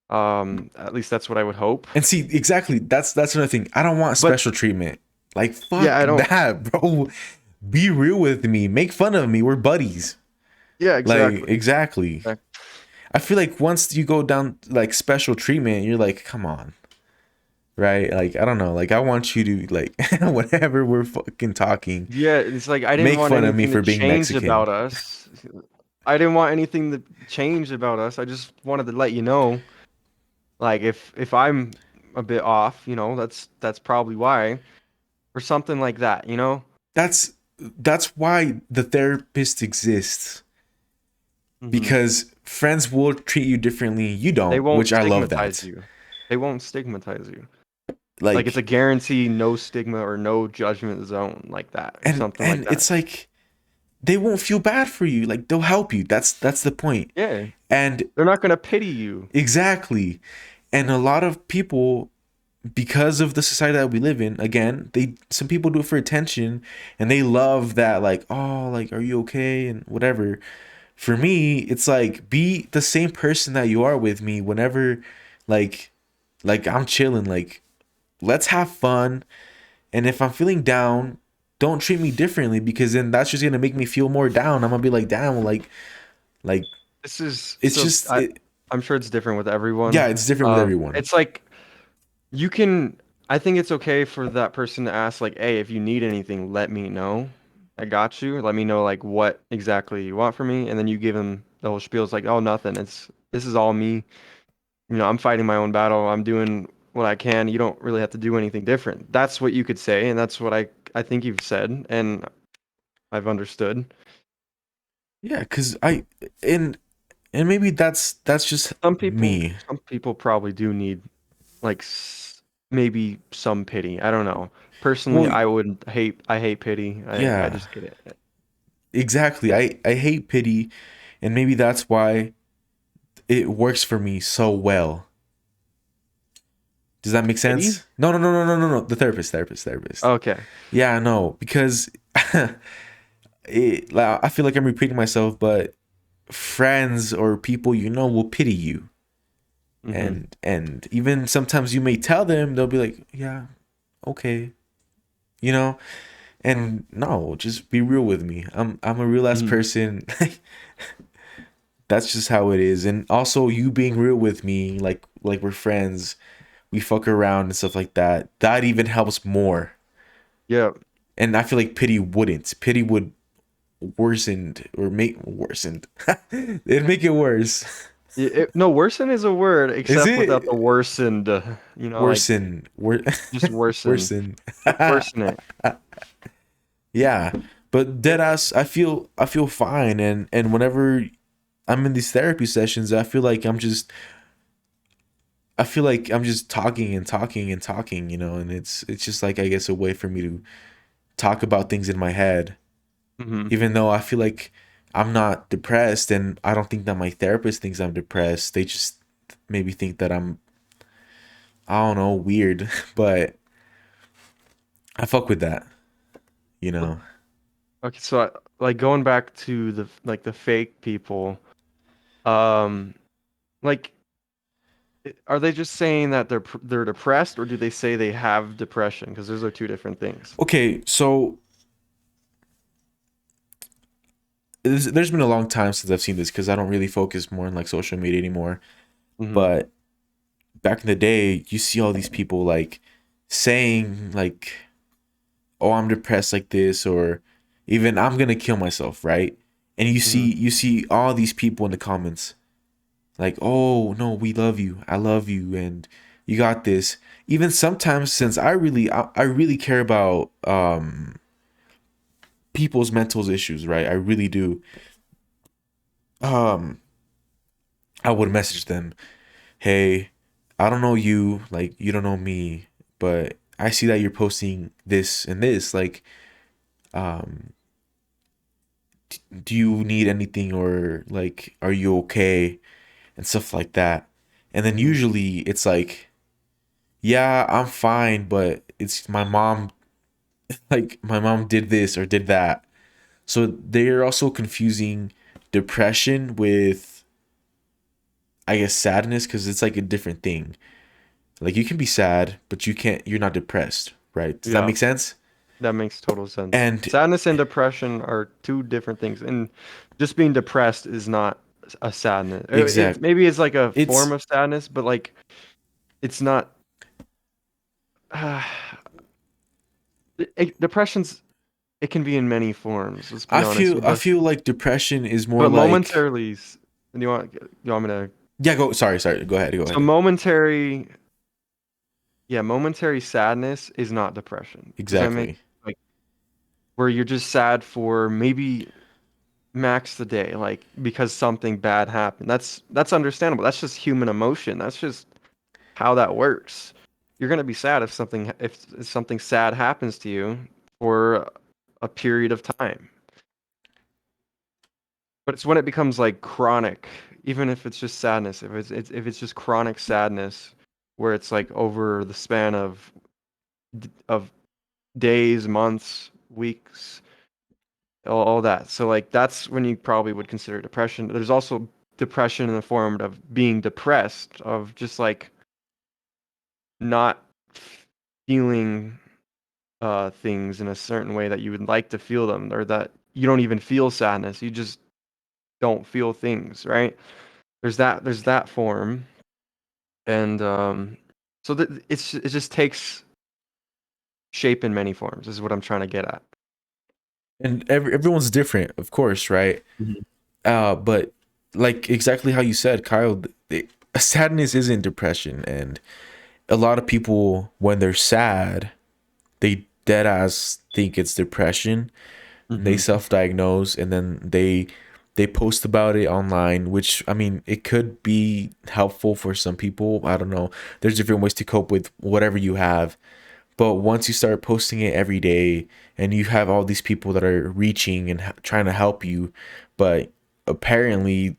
At least that's what I would hope. And see, exactly, that's another thing. I don't want But special treatment. Like yeah, fuck I don't. that, bro. Be real with me. Make fun of me. We're buddies. Yeah, Like exactly. exactly. Exact- I feel like once you go down like special treatment, you're like, come on, right? Like I don't know. Like I want you to like whenever we're fucking talking, Yeah, it's like I didn't make want fun of me anything to for being change Mexican. about us. I didn't want anything to change about us. I just wanted to let you know. Like if I'm a bit off, that's probably why, or something like that, you know? That's why the therapist exists, Hmm. because friends will treat you differently. You They don't, won't which I love stigmatize that. you. They won't stigmatize you. Like it's a Like guarantee, no stigma or no judgment zone like that, or something like and that. it's like they won't feel bad for you. Like they'll help you. That's the point. Yeah, And they're not gonna pity you. exactly. And a lot of people, because of the society that we live in, again, they, some people do it for attention, and they love that, like, oh, like, are you okay and whatever. For me, it's like, be the same person that you are with me whenever, like I'm chilling, like let's have fun. And if I'm feeling down, don't treat me differently, because then that's just gonna make me feel more down. I'm gonna be like, damn, like This is it's so just it, I'm sure it's different with yeah, everyone. it's different with everyone. It's like you can. I think it's okay for that person to ask like, "Hey, if you need anything, let me know. I got you. Let me know like what exactly you want from me." And then you give them the whole spiel. It's like, "Oh, nothing. This is all me. I'm fighting my own battle. I'm doing what I can. You don't really have to do anything different." That's what you could say, and that's what I think you've said, and I've understood. Yeah, because I, and and maybe that's just me. Some people probably do need like maybe some pity. I don't know. Personally, Well, I wouldn't hate. I hate pity. I yeah, just get it. exactly. I hate pity, and maybe that's why it works for me so well. Does that make Pity? sense? No, no, no, no, no, no, no. The therapist. Okay. Yeah, no, because like, I feel like I'm repeating myself, but friends or people you know will pity you, Mm-hmm. and even sometimes you may tell them, they'll be like, yeah, okay, you know. And no, just be real with me. I'm a real ass Mm-hmm. person. That's just how it is. And also you being real with me, like we're friends, we fuck around and stuff like that. That even helps more. Yeah. And I feel like pity wouldn't. Pity would worsened or make worsened. It'd make it worse. No, worsen is a word, Is except without the it worsened. Like worsen? just worsen. Worsen. Just worsen it. Yeah. But dead ass, I feel fine, and whenever I'm in these therapy sessions, I feel like I'm just talking and talking and talking, and it's just like, I guess, a way for me to talk about things in my head, Mm-hmm. even though I feel like I'm not depressed, and I don't think that my therapist thinks I'm depressed. They just maybe think that I'm, I don't know, weird, but I fuck with that, you know. Okay, so like going back to the fake people, um, like are they just saying that they're depressed, or do they say they have depression? Because those are two different things. Okay, so there's been a long time since I've seen this because I don't really focus more on like social media anymore. Mm-hmm. But back in the day, you see all these people like saying like, "Oh, I'm depressed like this," or even "I'm gonna kill myself," right? And you Mm-hmm. see you see all these people in the comments like, "Oh no, we love you, I love you, and you got this." Even sometimes, since I really care about people's mental issues, right? I really do. Um, I would message them, "Hey, I don't know you, like you don't know me, but I see that you're posting this and this. Like, um, do you need anything, or like, are you okay?" And stuff like that. And then Mm-hmm. usually it's like, "Yeah, I'm fine, but it's my mom. Like, my mom did this or did that." So they're also confusing depression with, I guess, sadness, because it's like a different thing. Like, you can be sad, but you're not depressed, right? Does that Yeah, make sense? that makes total sense. And Sadness and depression are two different things, and just being depressed is not a sadness. It exact maybe it's like a form it's of sadness, but like it's not. Depression's it can be in many forms. Let's be honest. I feel like depression is more But like, momentarily, you want me to? yeah, go, sorry, go So ahead. momentary sadness is not depression. Does that make Exactly. like where you're just sad for maybe max the day, like because something bad happened. That's understandable. That's just human emotion. That's just how that works. You're gonna be sad if something sad happens to you for a period of time. But it's when it becomes like chronic, even if it's just sadness, if it's just chronic sadness, where it's like over the span of days, months, weeks, all that. So like that's when you probably would consider depression. There's also depression in the form of being depressed, of just like not feeling things in a certain way that you would like to feel them, or that you don't even feel sadness. You just don't feel things, right? There's that form, and so it just takes shape in many forms. Is what I'm trying to get at. And everyone's different, of course, right? Mhm. But like exactly how you said, Kyle, sadness isn't depression, and a lot of people, when they're sad, they dead ass think it's depression. And they Mhm. self-diagnose, and then they they post about it online, which I mean, it could be helpful for some people. I don't know. There's different ways to cope with whatever you have. But once you start posting it every day and you have all these people that are reaching and trying to help you, but apparently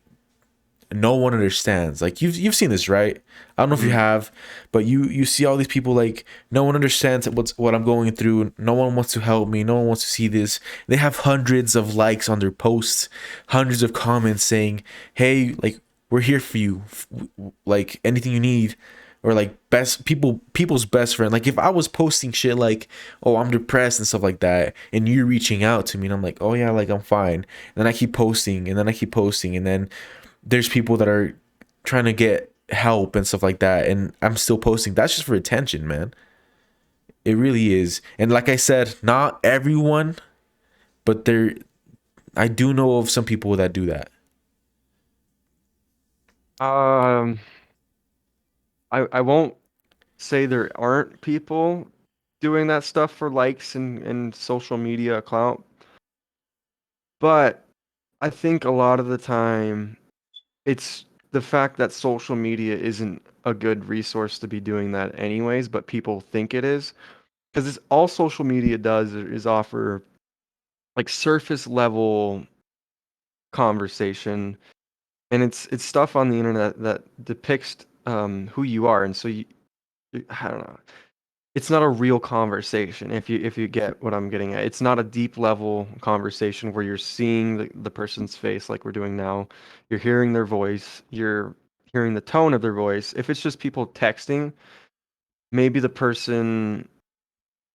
no one understands. Like you've seen this, right? I don't know if you Mhm. have, but you see all these people like no one understands what I'm going through. No one wants to help me. No one wants to see this. They have hundreds of likes on their posts, hundreds of comments saying, "Hey, like we're here for you. Like anything you need." Or like people's best friend. Like if I was posting shit like, "Oh, I'm depressed" and stuff like that, and you're reaching out to me and I'm like, "Oh yeah, like I'm fine." And then I keep posting and then I keep posting and then there's people that are trying to get help and stuff like that, and I'm still posting. That's just for attention, man. It really is. And like I said, not everyone, but there I do know of some people that do that. Um, I won't say there aren't people doing that stuff for likes and social media clout, but I think a lot of the time it's the fact that social media isn't a good resource to be doing that anyways, but people think it is. Because it's all social media does is offer like surface level conversation, and it's stuff on the internet that depicts who you are, and so I don't know. It's not a real conversation if you get what I'm getting at. It's not a deep level conversation where you're seeing the person's face like we're doing now. You're hearing their voice, you're hearing the tone of their voice. If it's just people texting, maybe the person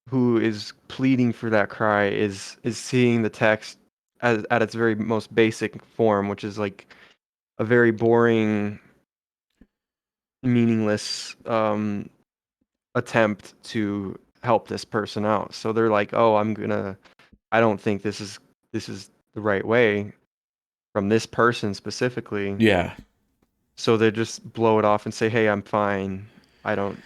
who is pleading for that cry is seeing the text as at its very most basic form, which is like a very boring, meaningless attempt to help this person out. So they're like, "Oh, I don't think this is the right way from this person specifically." Yeah. So they just blow it off and say, "Hey, I'm fine. I don't,"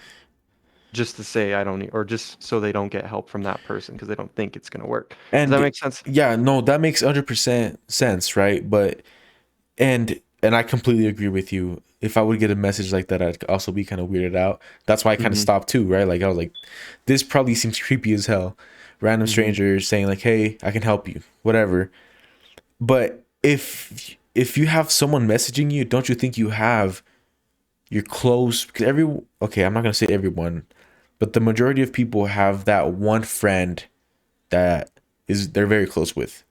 just to say I don't need, or just so they don't get help from that person because they don't think it's gonna work. Does that And make sense? yeah, no, that makes 100% sense, right? But and I completely agree with you. If I would get a message like that, I'd also be kind of weirded out. That's why I kind of Mhm. stopped too, right? Like I was like, this probably seems creepy as hell. Random Mhm. strangers saying like, "Hey, I can help you," whatever. But if you have someone messaging you, don't you think you have your close? Because okay, I'm not gonna say everyone, but the majority of people have that one friend that is they're very close with,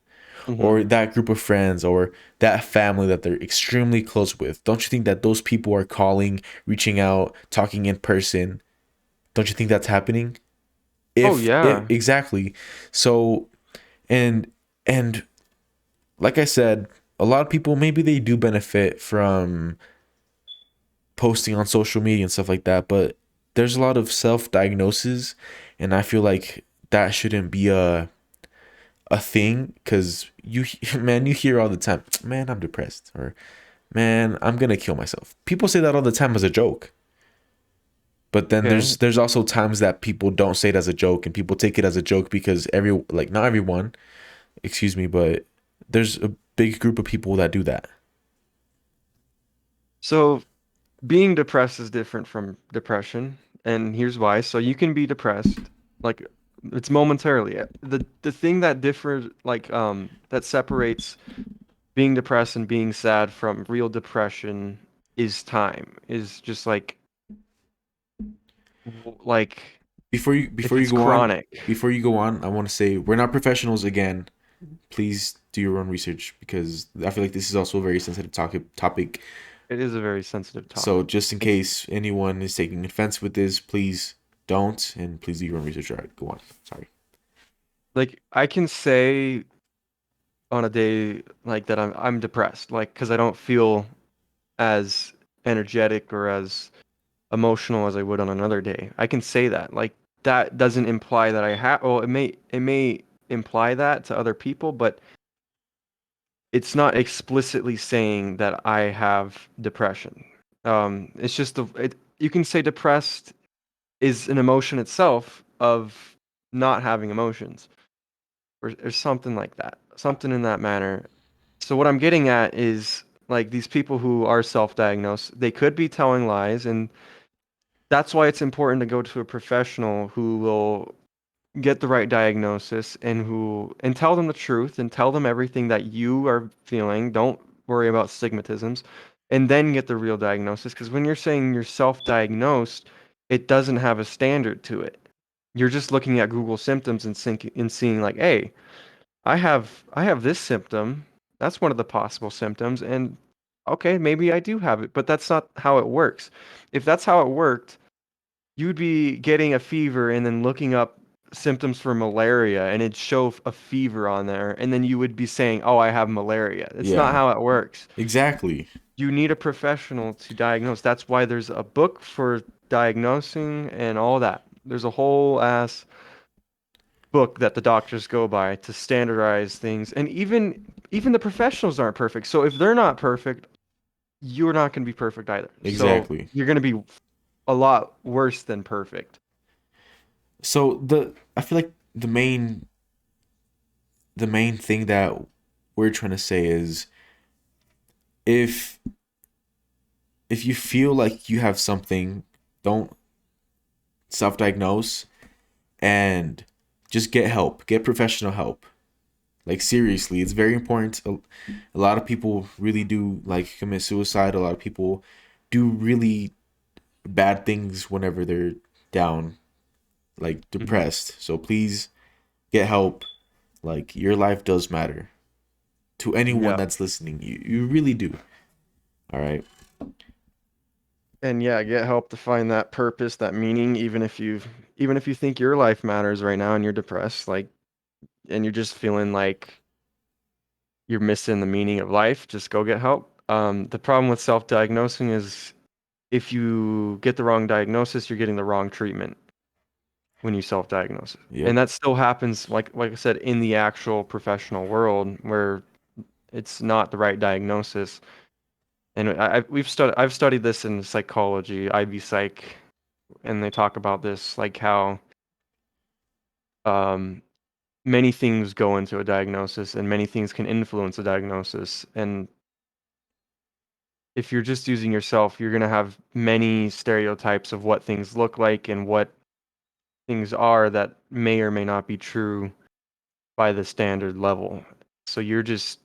Mhm. or that group of friends, or that family that they're extremely close with. Don't you think that those people are calling, reaching out, talking in person? Don't you think that's happening? Oh If yeah. exactly. So and and like I said, a lot of people maybe they do benefit from posting on social media and stuff like that, but there's a lot of self-diagnosis, and I feel like that shouldn't be a thing because you man, you hear all the time, "Man, I'm depressed," or "Man, I'm gonna kill myself." People say that all the time as a joke, but then Okay. there's also times that people don't say it as a joke and people take it as a joke because like not everyone, excuse me, but there's a big group of people that do that. So being depressed is different from depression, and here's why. So you can be depressed, like it's momentarily. The thing that differs, like that separates being depressed and being sad from real depression is time. Is just like if Before you it's go on, chronic. I want to say we're not professionals again. Please do your own research because I feel like this is also a very sensitive topic. It is a very sensitive So topic. just in It's case anyone is taking offense with this, please don't and please do your own research. All right, go on. Sorry. like I can say on a day like that I'm depressed, like because I don't feel as energetic or as emotional as I would on another day. I can say that. Like that doesn't imply that I have. Well, it may imply that to other people, but it's not explicitly saying that I have depression. It's just you can say depressed is an emotion itself of not having emotions or something like that, something in that manner. So what I'm getting at is like these people who are self-diagnosed, they could be telling lies, and that's why it's important to go to a professional who will get the right diagnosis and tell them the truth and tell them everything that you are feeling. Don't worry about stigmatisms, and then get the real diagnosis. Because when you're saying you're self-diagnosed, it doesn't have a standard to it. You're just looking at Google symptoms and seeing like, hey, I have this symptom. That's one of the possible symptoms, and okay, maybe I do have it, but that's not how it works. If that's how it worked, you'd be getting a fever and then looking up symptoms for malaria and it'd show a fever on there, and then you would be saying, "Oh, I have malaria." It's not Yeah, how it works. exactly. You need a professional to diagnose. That's why there's a book for diagnosing and all that. There's a whole ass book that the doctors go by to standardize things. And even the professionals aren't perfect. So if they're not perfect, you're not going to be perfect either. So Exactly. you're going to be a lot worse than perfect. So I feel like the main thing that we're trying to say is if if you feel like you have something, don't self-diagnose and just get help. Get professional help. Like seriously, it's very important. A lot of people really do like commit suicide. A lot of people do really bad things whenever they're down, like Hmm. depressed. So please get help. Like your life does matter to anyone Yeah. that's listening. You really do. All right. And yeah, get help to find that purpose, that meaning, even if you think your life matters right now and you're depressed, like, and you're just feeling like you're missing the meaning of life, just go get help. The problem with self-diagnosing is if you get the wrong diagnosis, you're getting the wrong treatment when you self-diagnose it. And Yep. that still happens, like I said, in the actual professional world where it's not the right diagnosis. And I've studied this in psychology, IB Psych, and they talk about this, like how um, many things go into a diagnosis and many things can influence a diagnosis. And if you're just using yourself, you're going to have many stereotypes of what things look like and what things are that may or may not be true by the standard level. So you're just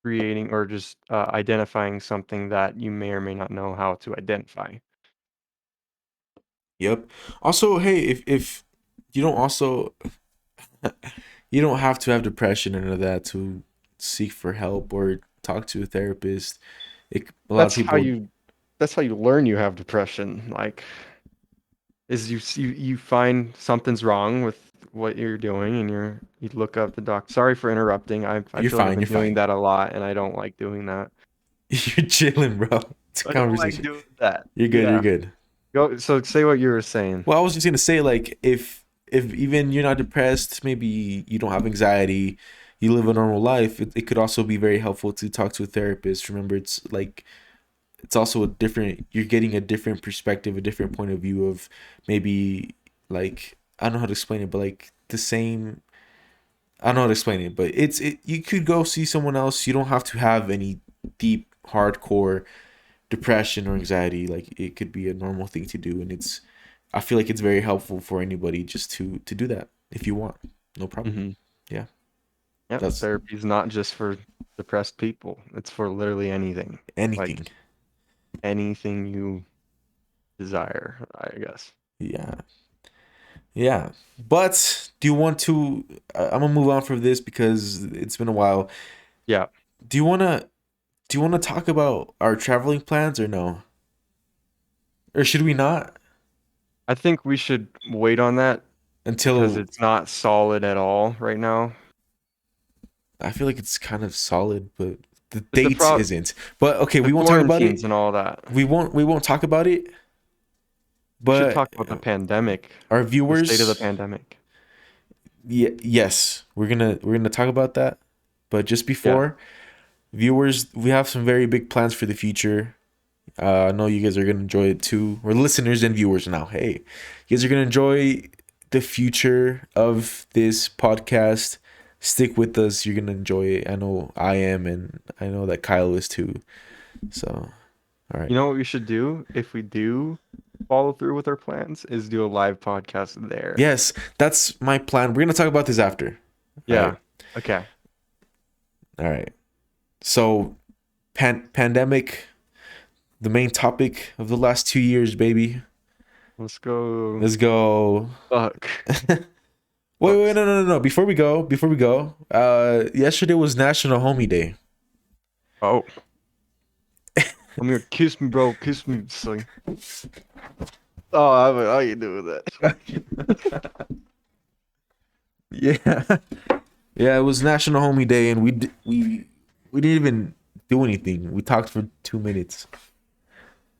creating or just identifying something that you may or may not know how to identify. Yep. Also, hey, if you don't also you don't have to have depression and all that to seek for help or talk to a therapist. A lot of That's how people. you that's how you learn you have depression. Like is you find something's wrong with what you're doing and you look up the doc. Sorry for interrupting. I You're feel like I've fine. been You're doing fine. that a lot and I don't like doing that. You're chilling, bro. It's a I don't like conversation. doing that. You're good. You're Yeah. good. Go so say what you were saying. Well, I was just gonna say, like, if even you're not depressed, maybe you don't have anxiety, you live a normal life. It could also be very helpful to talk to a therapist. Remember, it's like it's also a different. You're getting a different perspective, a different point of view of maybe like I don't know how to explain it, but like the same. I don't know how to explain it, but it. You could go see someone else. You don't have to have any deep, hardcore depression or anxiety. Like it could be a normal thing to do, and I feel like it's very helpful for anybody just to do that if you want. No problem. Hmm. Yeah, Yep. that's Therapy is not just for depressed people. It's for literally anything. Like anything. anything you desire, I guess. Yeah, yeah. But do you want to? I'm gonna move on from this because it's been a while. Yeah. Do you wanna? Do you wanna talk about our traveling plans or no? Or should we not I think we should wait on that because until? it's not solid at all right now. I feel like it's kind of solid, but the But dates isn't. But okay, the we won't talk about quarantines it. and all that. We won't talk about it. We should But talk about the pandemic, our the state of the viewers, pandemic. yes, we're gonna talk about that. But just Yeah. before viewers, we have some very big plans for the future. I know you guys are gonna enjoy it too. We're listeners and viewers now. Hey, you guys are gonna enjoy the future of this podcast. stick with us. You're gonna enjoy it. I know I am, and I know that Kyle is too. So, all right. You know what we should do if we do follow through with our plans is do a live podcast there. Yes, that's my plan. We're gonna talk about this after. All right. Yeah. Okay. All right. So, pandemic, the main topic of the last 2 years, baby. Let's go. Let's go. Fuck. Wait, no. Before we go, yesterday was National Homie Day. Oh. I'm gonna kiss me, bro. Kiss me. It's like, oh, how you doing that? Yeah. Yeah, it was National Homie Day, and we didn't even do anything. We talked for 2 minutes.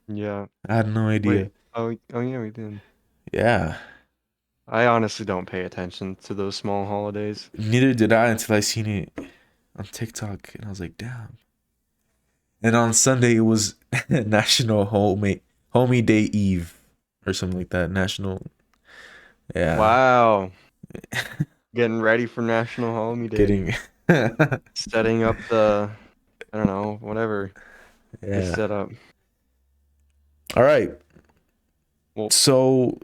Yeah. I had no idea. Wait. Oh yeah, we did. Yeah. I honestly don't pay attention to those small holidays. Neither did I until I seen it on TikTok, and I was like, damn. And on Sunday it was National Homie Day Eve or something like that. National. Yeah. Wow. Getting ready for National Homie Day. Getting. Setting up the, I don't know, whatever they Yeah. set up. All right. Well, So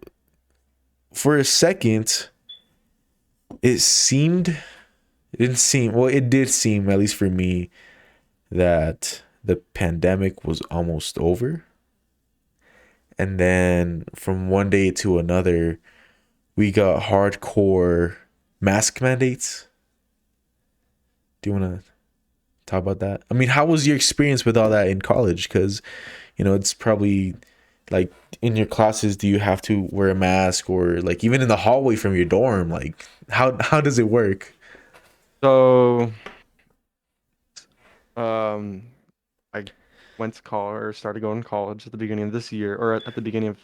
for a second, it did seem, at least for me, that the pandemic was almost over. And then from one day to another, we got hardcore mask mandates. Do you want to talk about that? I mean, how was your experience with all that in college? Because, it's probably like in your classes, do you have to wear a mask, or like even in the hallway from your dorm? Like, how does it work? so, I went to college, or started going to college at the beginning of this year, or at the beginning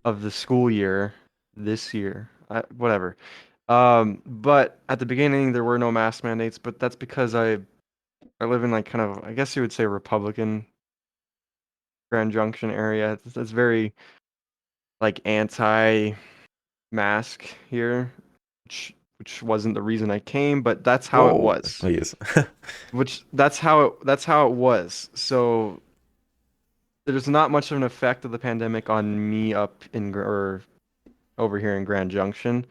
of the school year this year. Whatever. But at the beginning there were no mask mandates, but that's because I live in like kind of, I guess you would say, Republican Grand Junction area. It's very like anti-mask here, which wasn't the reason I came, but that's how it Whoa. was. Oh, yes. That's how it was. So there's not much of an effect of the pandemic on me up in or over here in Grand Junction.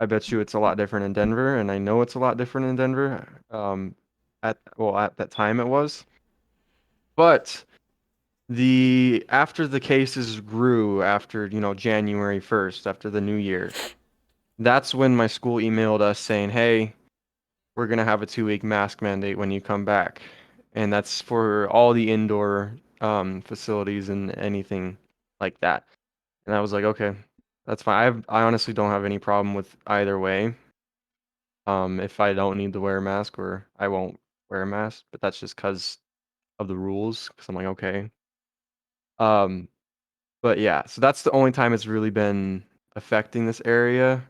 I bet you it's a lot different in Denver, and I know it's a lot different in Denver. At that time it was. But after the cases grew after, January 1st, after the new year, that's when my school emailed us saying, "Hey, we're gonna have a 2-week mask mandate when you come back." And that's for all the indoor facilities and anything like that. And I was like, "Okay, that's fine." I honestly don't have any problem with either way. If I don't need to wear a mask, or I won't wear a mask, but that's just because of the rules. Because I'm like, okay. Um, but yeah, so that's the only time it's really been affecting this area,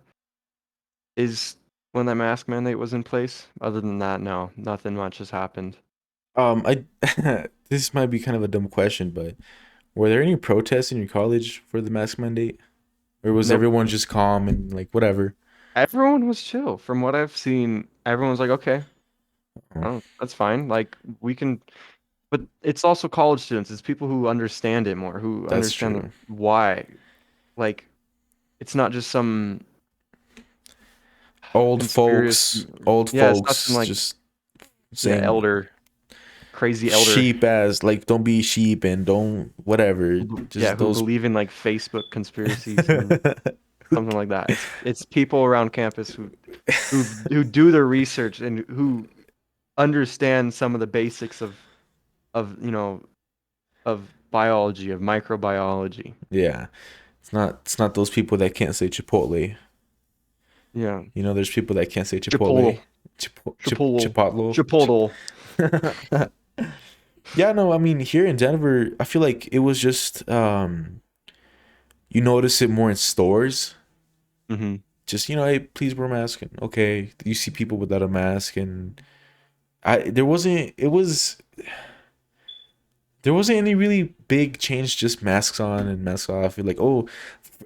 is when that mask mandate was in place. Other than that, no, nothing much has happened. I this might be kind of a dumb question, but were there any protests in your college for the mask mandate, or was Nope. everyone just calm and like whatever? Everyone was chill. From what I've seen, everyone was like, okay, Oh, oh, that's fine. Like we can, but it's also college students. It's people who understand it more, who that's understand true. why. Like it's not just some Old conspiracy. folks, old Yeah, it's not some folks like, just yeah, saying crazy elder, sheep as like don't be sheep and don't whatever. yeah, Just who those. believe in like Facebook conspiracies and something like that. It's people around campus who do their research and who understand some of the basics of of biology, of microbiology. Yeah, it's not those people that can't say Chipotle. Yeah, There's people that can't say Chipotle. Chipotle, Chipotle, Chipotle. Chipotle. Yeah, no, I mean here in Denver, I feel like it was just you notice it more in stores. Hmm. Just hey, please wear a mask. And okay, you see people without a mask, and there wasn't any really big change. Just masks on and masks off. You're like, oh,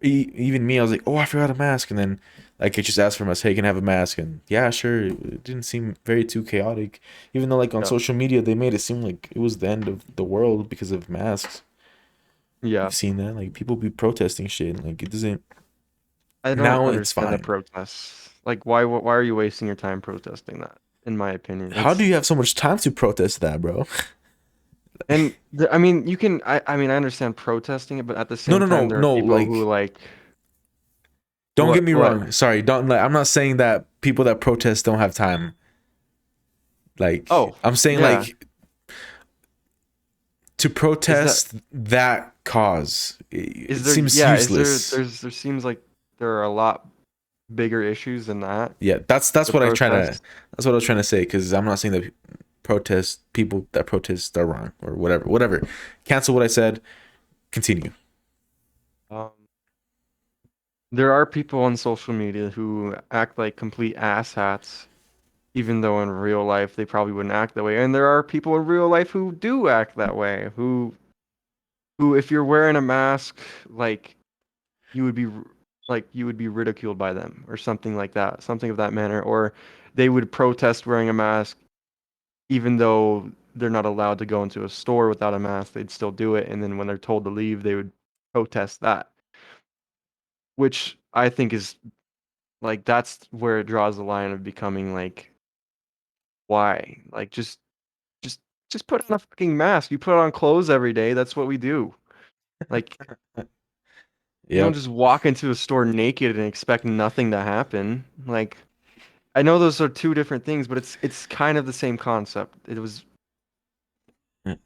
even me, I was like, oh, I forgot a mask, and then Like it just asked from us, hey, can I have a mask? And yeah, sure. It didn't seem very too chaotic. Even though like on Yeah. social media they made it seem like it was the end of the world because of masks. Yeah. You've seen that? Like people be protesting shit and like it doesn't I don't now it's understand the fine. protests. Like, why are you wasting your time protesting that? In my opinion, How do it's you have so much time to protest that, bro? and I mean, you can. I mean, I understand protesting it, but at the No, same no, time, no, there are no, people who like like don't get me what. wrong. Sorry, don't like I'm not saying that people that protest don't have time. Like Oh, I'm saying yeah. like to Is that protest that cause, is it there? seems Yeah. Is there? useless. There seems like there are a lot bigger issues than that Yeah, that's to what I try to protest. that's what I was trying to say because I'm not saying that protest people that protest are wrong or whatever. Cancel what I said. Continue. Um, there are people on social media who act like complete asshats, even though in real life they probably wouldn't act that way. And there are people in real life who do act that way, who if you're wearing a mask, like you would be you would be ridiculed by them or something like that, something of that manner, or they would protest wearing a mask even though they're not allowed to go into a store without a mask, they'd still do it, and then when they're told to leave, they would protest that, which I think is like that's where it draws the line of becoming like why? Like just just put on a fucking mask. You put on clothes every day. That's what we do. Like you don't Yep. just walk into a store naked and expect nothing to happen. Like I know those are two different things, but it's kind of the same concept. It was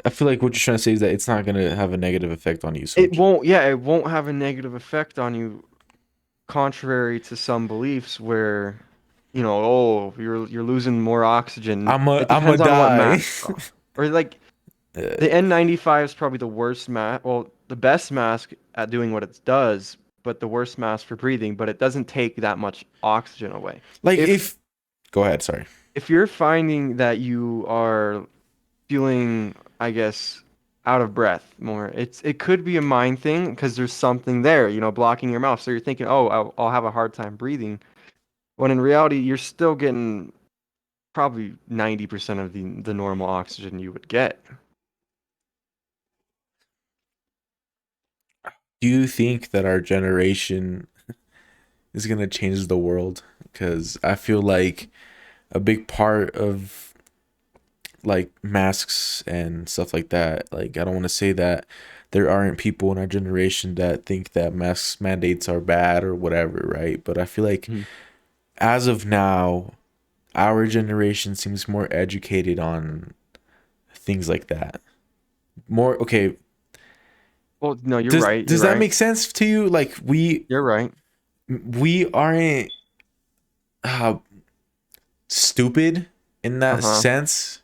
I feel like what you're trying to say is that it's not gonna have a negative effect on you. So it won't yeah, it won't have a negative effect on you contrary to some beliefs where oh, you're losing more oxygen. It I'm a depends on what die. mask though. Or like Uh, the N95 is probably the worst mask, well, the best mask at doing what it does, but the worst mask for breathing, but it doesn't take that much oxygen away. like If if go ahead. Sorry. if you're finding that you are feeling, I guess, out of breath more, it could be a mind thing because there's something there, blocking your mouth. So you're thinking, oh, I'll have a hard time breathing. When in reality, you're still getting probably 90% of the normal oxygen you would get. Do you think that our generation is gonna change the world? Because I feel like a big part of like masks and stuff like that. Like I don't want to say that there aren't people in our generation that think that masks mandates are bad or whatever, right? But I feel like Mhm. as of now, our generation seems more educated on things like that. More okay. Well, no, you're Does right. You're does that right. make sense to you? Like You're right. we aren't uh, stupid in that Uh-huh. sense.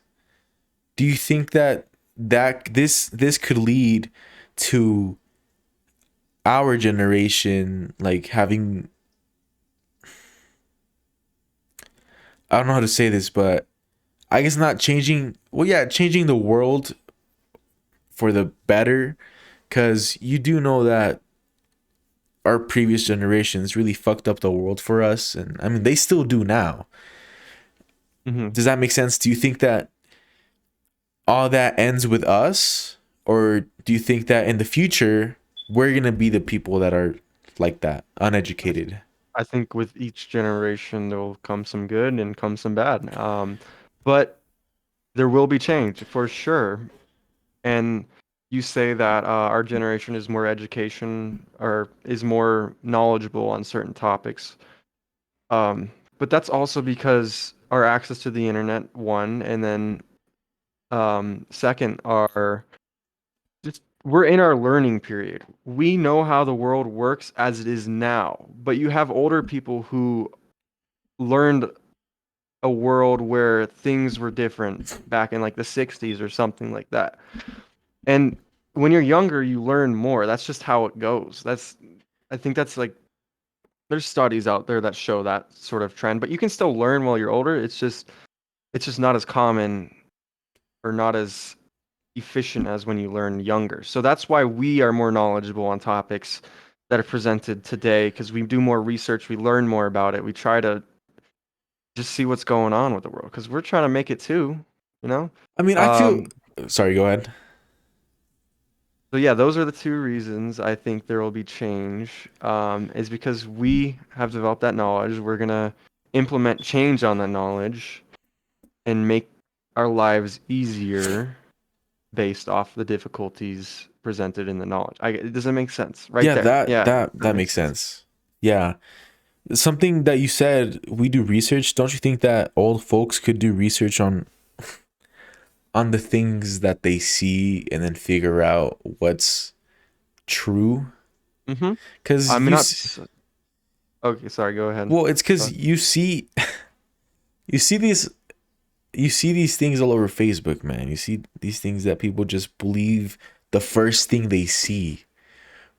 Do you think that this could lead to our generation like having, I don't know how to say this, but I guess not changing, well yeah, changing the world for the better, cuz you do know that our previous generations really fucked up the world for us, and I mean they still do now. Hmm. Does that make sense? Do you think that all that ends with us, or do you think that in the future we're going to be the people that are like that, I, th- uneducated? I think with each generation there will come some good and come some bad. But there will be change for sure. And you say that our generation is more education or is more knowledgeable on certain topics. But that's also because our access to the internet, one, and then second, our just we're in our learning period. We know how the world works as it is now, but you have older people who learned a world where things were different back in like the 60s or something like that. And when you're younger, you learn more. That's just how it goes. I think that's like there's studies out there that show that sort of trend, but you can still learn while you're older. It's just not as common or not as efficient as when you learn younger. So that's why we are more knowledgeable on topics that are presented today because we do more research, we learn more about it, we try to just see what's going on with the world because we're trying to make it too, you know. I mean, I feel. Um, Sorry, go ahead. so yeah, those are the two reasons I think there will be change. Is because we have developed that knowledge. We're gonna implement change on that knowledge and make our lives easier based off the difficulties presented in the knowledge. Does it make sense? Right Yeah, there. that Yeah, that that that makes makes sense. sense. Yeah. Something that you said, we do research. Don't you think that old folks could do research on the things that they see and then figure out what's true? Mm-hmm. Cuz I'm not. Okay, sorry. Go ahead. well, it's cuz Sorry. you see you see these you see these things all over Facebook, man. You see these things that people just believe the first thing they see,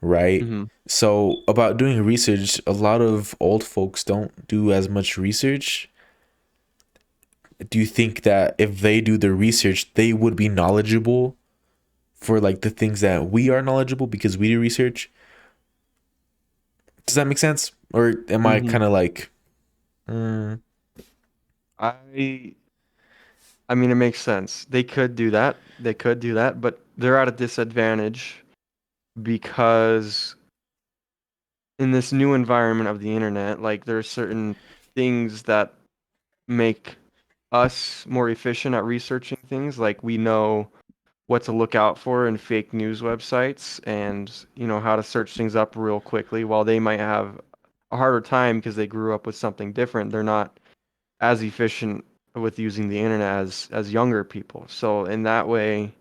right? Mm-hmm. So, about doing research, a lot of old folks don't do as much research. Do you think that if they do the research, they would be knowledgeable for like the things that we are knowledgeable because we do research? Does that make sense? Or am I Mm-hmm. kind of like, mm, I I mean, it makes sense. They could do that. They could do that, but they're at a disadvantage because in this new environment of the internet, like there are certain things that make us more efficient at researching things. Like we know what to look out for in fake news websites and, how to search things up real quickly while they might have a harder time because they grew up with something different. They're not as efficient with using the internet as younger people. So in that way,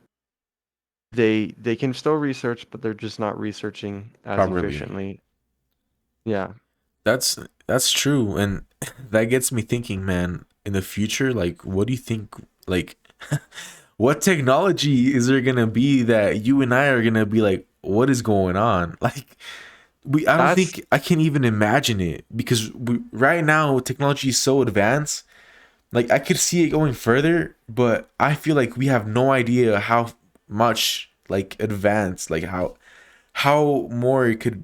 they can still research, but they're just not researching as properly? efficiently. Yeah. That's true, and that gets me thinking, man. In the future, like, what do you think? Like, what technology is there gonna be that you and I are gonna be like, what is going on? Like, I don't That's think I can even imagine it because right now technology is so advanced. Like, I could see it going further, but I feel like we have no idea how much like advanced, like how more it could.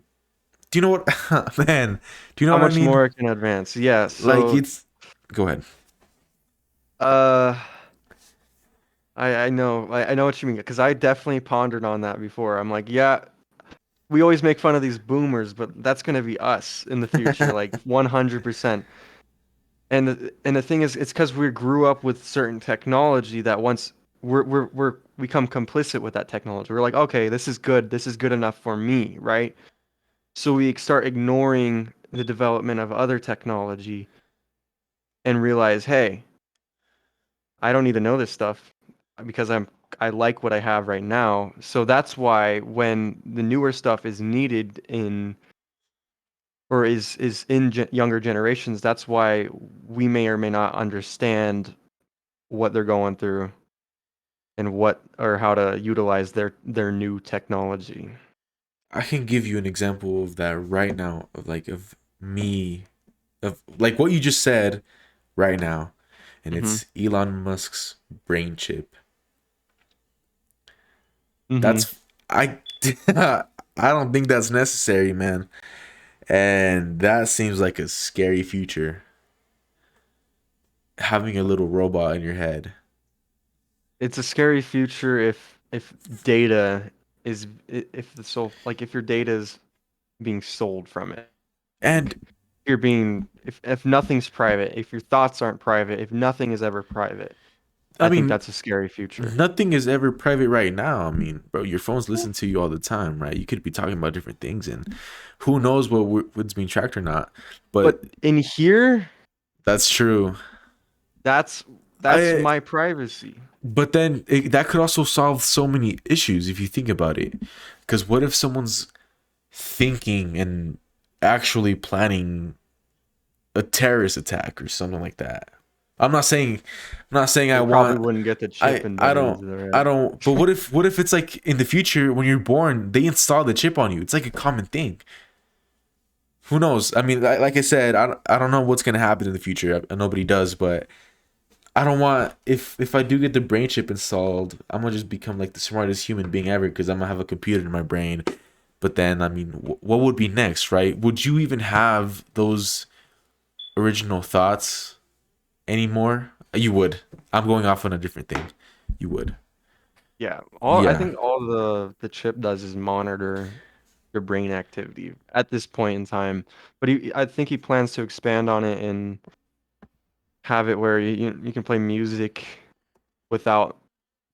Do you know what, man? Do you know how what I much mean? more it can advance. Yeah. Like, So it's. Go ahead. uh I know I know what you mean because I definitely pondered on that before. I'm like, yeah, we always make fun of these boomers, but that's gonna be us in the future, like 100%. And the thing is, it's because we grew up with certain technology that once we become complicit with that technology. We're like, okay, this is good. This is good enough for me, right? So we start ignoring the development of other technology and realize, hey, I don't need to know this stuff because I like what I have right now. So that's why when the newer stuff is needed in or is in younger generations, that's why we may or may not understand what they're going through and what or how to utilize their new technology. I can give you an example of that right now, of like of me, of like what you just said right now, and Mhm. it's Elon Musk's brain chip. Mhm. That's I I don't think that's necessary, man. And that seems like a scary future. Having a little robot in your head. It's a scary future if data if the if your data is being sold from it. And Like you're being if nothing's private, if your thoughts aren't private, if nothing is ever private, I I think mean, that's a scary future. nothing is ever private right now. I mean, bro, your phones listen to you all the time, right? You could be talking about different things, and who knows what's being tracked or not. But But in here, that's true. that's that's I my privacy. But then that could also solve so many issues if you think about it. Because what if someone's thinking and actually planning a terrorist attack or something like that? I'm not saying I They probably want. wouldn't get the chip I I embedded don't into their I head. don't. But what if it's like in the future when you're born they install the chip on you? It's like a common thing. Who knows? I mean, like I said, I don't know what's gonna happen in the future. Nobody does, but I don't want if I do get the brain chip installed, I'm gonna just become like the smartest human being ever because I'm gonna have a computer in my brain But then, I mean, what would be next, right? Would you even have those original thoughts anymore? You would. I'm going off on a different thing. You would. Yeah, I Yeah. think all the chip does is monitor your brain activity at this point in time. But I think he plans to expand on it and have it where you can play music without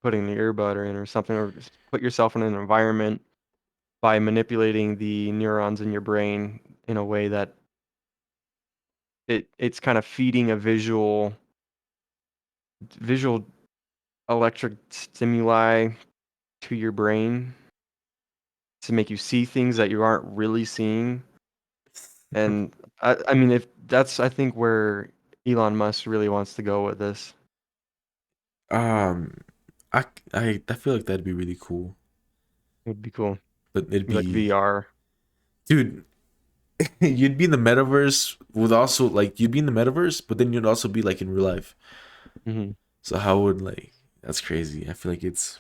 putting the earbud in or something, or just put yourself in an environment by manipulating the neurons in your brain in a way that it's kind of feeding a visual electric stimuli to your brain to make you see things that you aren't really seeing. And I mean, if that's, I think, where Elon Musk really wants to go with this. Um, I feel like that'd be really cool, It would be cool. but it'd Like be, VR. dude, you'd be in the metaverse with also like you'd be in the metaverse, but then you'd also be like in real life. Hmm. So how would like that's crazy. I feel like it's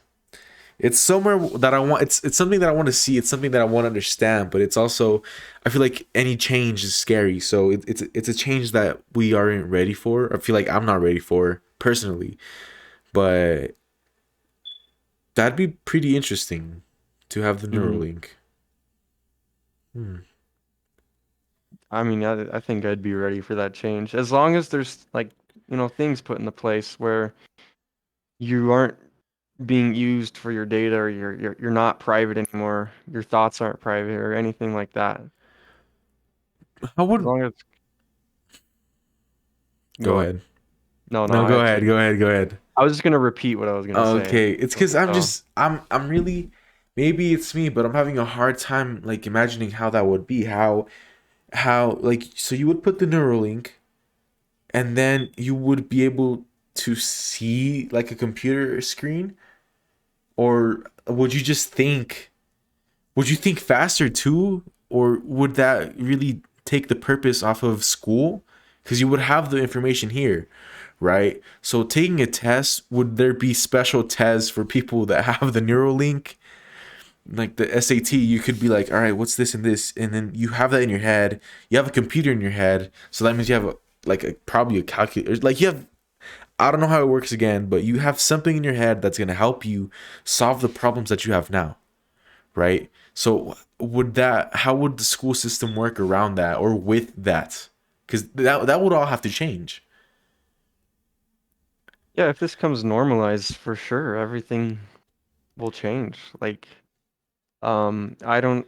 somewhere that I want. It's something that I want to see. It's something that I want to understand. But it's also I feel like any change is scary. So it's a change that we aren't ready for. I feel like I'm not ready for personally, but that'd be pretty interesting to have the Hmm. Neuralink. Hmm. I mean, I think I'd be ready for that change as long as there's like, things put into place where you aren't being used for your data, or you're not private anymore. Your thoughts aren't private or anything like that. How As would long as go go ahead. ahead? No, no, No, I go ahead. actually Go ahead. Go ahead. I was just gonna repeat what I was gonna say. Okay, it's because I'm Oh. just I'm really maybe it's me, but I'm having a hard time like imagining how that would be. How like so you would put the Neuralink and then you would be able to see like a computer screen, or would you just think would you think faster too, or would that really take the purpose off of school because you would have the information here, right? So taking a test, would there be special tests for people that have the Neuralink, like the SAT? You could be like, all right, what's this and this, and then you have that in your head. You have a computer in your head, so that means you have probably a calculator. Like you have, I don't know how it works again, but you have something in your head that's gonna help you solve the problems that you have now, right? So would that? How would the school system work around that or with that? Because that would all have to change. Yeah, if this comes normalized, for sure, everything will change. Like, I don't,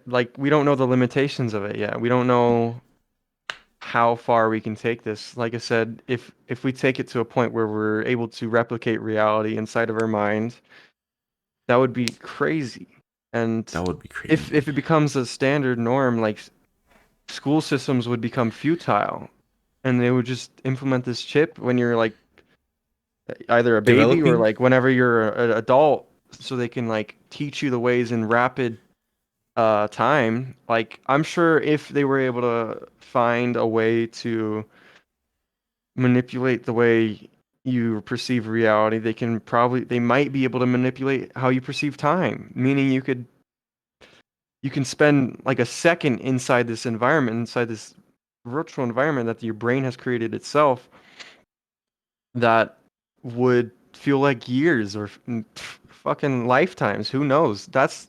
like, we don't know the limitations of it yet. We don't know how far we can take this. Like I said, if we take it to a point where we're able to replicate reality inside of our mind, that would be crazy. And That would be if crazy. it becomes a standard norm, like school systems would become futile, and they would just implement this chip when you're like either a baby or Developing. like whenever you're an adult, so they can like teach you the ways in rapid time. Like I'm sure if they were able to find a way to manipulate the way you perceive reality, they might be able to manipulate how you perceive time, meaning you can spend like a second inside this environment, inside this virtual environment that your brain has created itself, that would feel like years or fucking lifetimes. Who knows? That's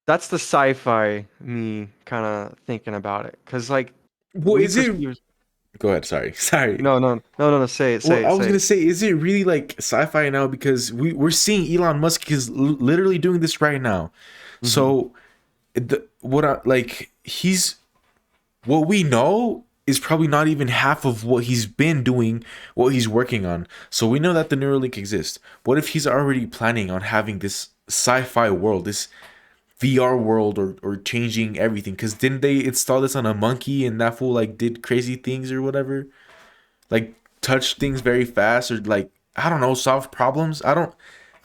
the sci-fi me kind of thinking about it, because like Well, we is it? perceive. Go ahead. Sorry. Sorry. No, no, no, no, no. Say it, Well, say I it, was say gonna it. say, is it really like sci-fi now? Because we're seeing Elon Musk is literally doing this right now. Hmm. So, what I like, he's what we know is probably not even half of what he's been doing, what he's working on. So we know that the Neuralink exists. What if he's already planning on having this sci-fi world, this VR world, or changing everything? Because didn't they install this on a monkey and that fool like did crazy things or whatever? Like touch things very fast, or like I don't know, solve problems. I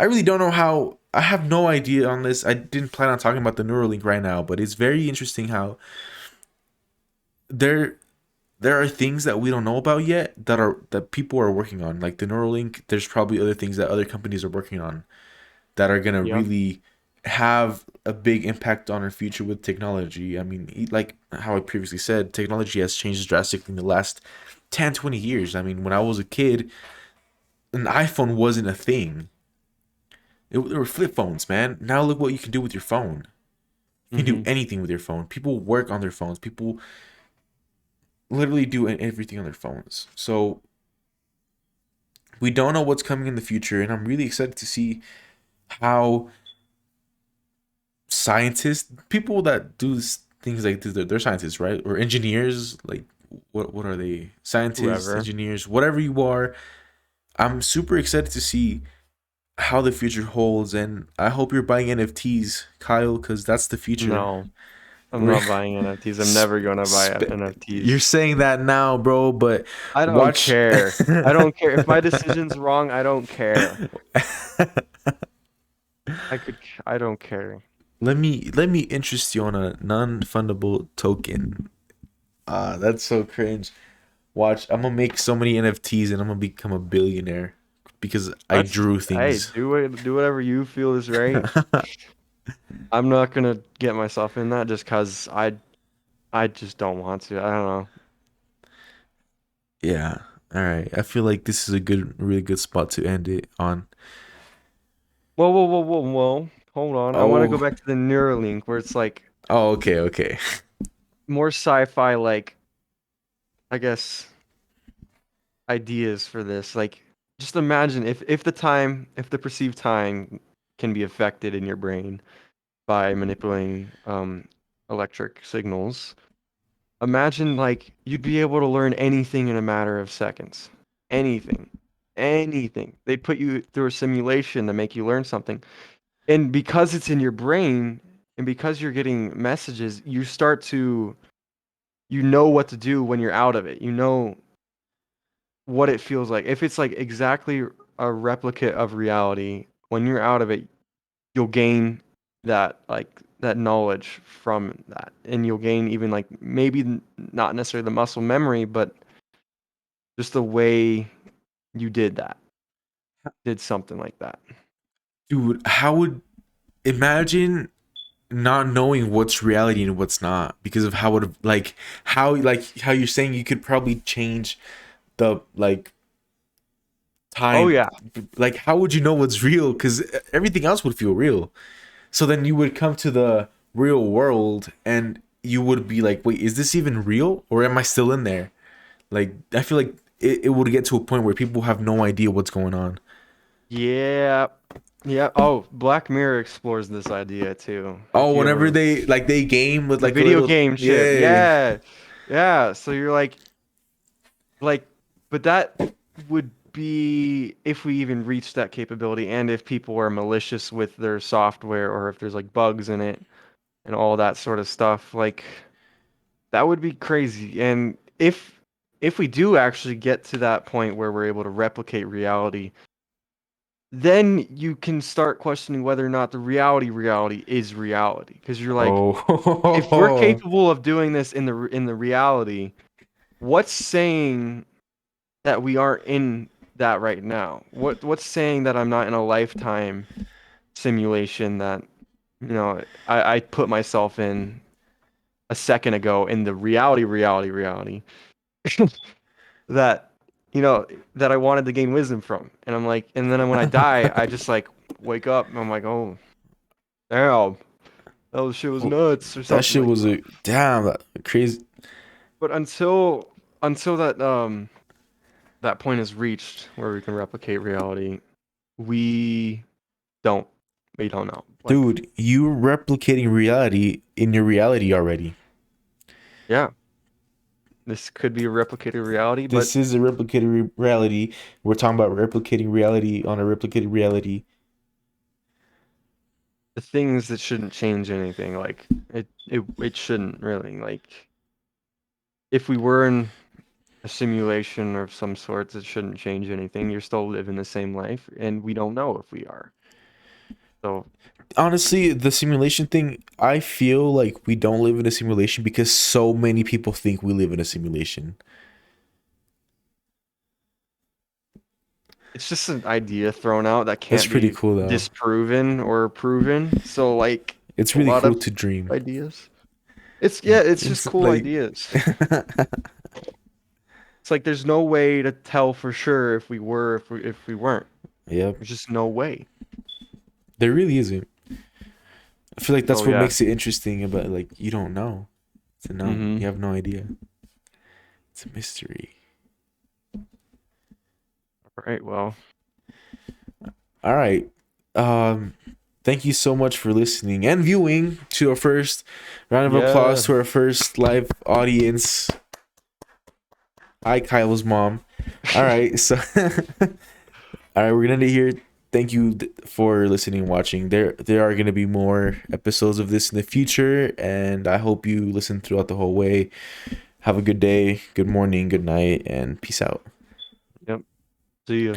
really don't know how. I have no idea on this. I didn't plan on talking about the Neuralink right now, but it's very interesting how there there are things that we don't know about yet that people are working on. Like the Neuralink, there's probably other things that other companies are working on that are gonna Yep. really have a big impact on our future with technology. I mean, like how I previously said, technology has changed drastically in the last 10, 20 years. I mean, when I was a kid, an iPhone wasn't a thing. There were flip phones, man. Now look what you can do with your phone. You can do Hmm. anything with your phone. People work on their phones. People literally do everything on their phones. So we don't know what's coming in the future, and I'm really excited to see how scientists, people that do things like this, they're scientists, right? Or engineers, like what are they? Scientists, Whoever. engineers, whatever you are. I'm super excited to see how the future holds, and I hope you're buying NFTs, Kyle, because that's the future. No, I'm We're not buying NFTs. I'm never gonna buy you're NFTs. saying that now, bro, but I don't watch. care. I don't care if my decision's wrong. I don't care. I don't care. Let me interest you on a non-fundable token. That's so cringe. Watch, I'm gonna make so many NFTs and I'm gonna become a billionaire because I That's drew Hey, things. do whatever you feel is right. I'm not gonna get myself in that just 'cause I just don't want to. I don't know. Yeah. All right. I feel like this is a really good spot to end it on. Whoa, whoa, whoa, whoa, whoa. Hold on. I want to go Oh. back to the Neuralink where it's like Oh, okay, okay. more sci-fi like I guess ideas for this. Like just imagine if the perceived time can be affected in your brain by manipulating electric signals. Imagine like you'd be able to learn anything in a matter of seconds. Anything. Anything. They'd put you through a simulation to make you learn something. And because it's in your brain and because you're getting messages, you know what to do when you're out of it. You know what it feels like. If it's like exactly a replicate of reality, when you're out of it, you'll gain that knowledge from that. And you'll gain even like maybe not necessarily the muscle memory, but just the way you did something like that. Dude, how would imagine not knowing what's reality and what's not because of how it how you're saying you could probably change the Oh time, yeah. like how would you know what's real because everything else would feel real. So then you would come to the real world and you would be like, wait, is this even real or am I still in there? Like I feel like it would get to a point where people have no idea what's going on. Yeah. Yeah. Oh, Black Mirror explores this idea too. Oh, If you whenever ever they game with the like a video little, game chip. yeah. Yeah. Yeah. So you're like but that would be if we even reach that capability and if people are malicious with their software or if there's like bugs in it and all that sort of stuff. Like that would be crazy. And if we do actually get to that point where we're able to replicate reality, then you can start questioning whether or not the reality is reality. Because you're like, if we're Oh. capable of doing this in the reality, what's saying that we aren't in that right now? What's saying that I'm not in a lifetime simulation that I put myself in a second ago in the reality that you know that I wanted to gain wisdom from, and I'm like, and then when I die, I just like wake up and I'm like, oh damn, that shit was nuts or That something shit like was that. a damn crazy. But until that point is reached where we can replicate reality, we don't we don't know. Like, Dude, you replicating reality in your reality already. yeah, this could be a replicated reality, but This is a replicated reality. We're talking about replicating reality on a replicated reality. the things that shouldn't change anything. Like it shouldn't really. Like if we were in a simulation of some sorts, it shouldn't change anything. You're still living the same life, and we don't know if we are. So Honestly, the simulation thing, I feel like we don't live in a simulation because so many people think we live in a simulation. it's just an idea thrown out that That's can't pretty be cool, though. disproven or proven. So like It's a really lot cool of to dream. ideas. It's just It's cool like, ideas. It's like there's no way to tell for sure if we were if we weren't. yep, There's just no way. there really isn't. I feel like that's So what yeah. makes it interesting about, like, you don't know. It's a no. Mm-hmm. You have no idea. It's a mystery. All right. Well, All right. Thank you so much for listening and viewing to our first round of applause yeah. to our first live audience. Hi, Kyle's mom. All right, so all right, we're gonna end it here. Thank you for listening and watching. There are gonna be more episodes of this in the future, and I hope you listen throughout the whole way. Have a good day, good morning, good night, and peace out. Yep. See ya.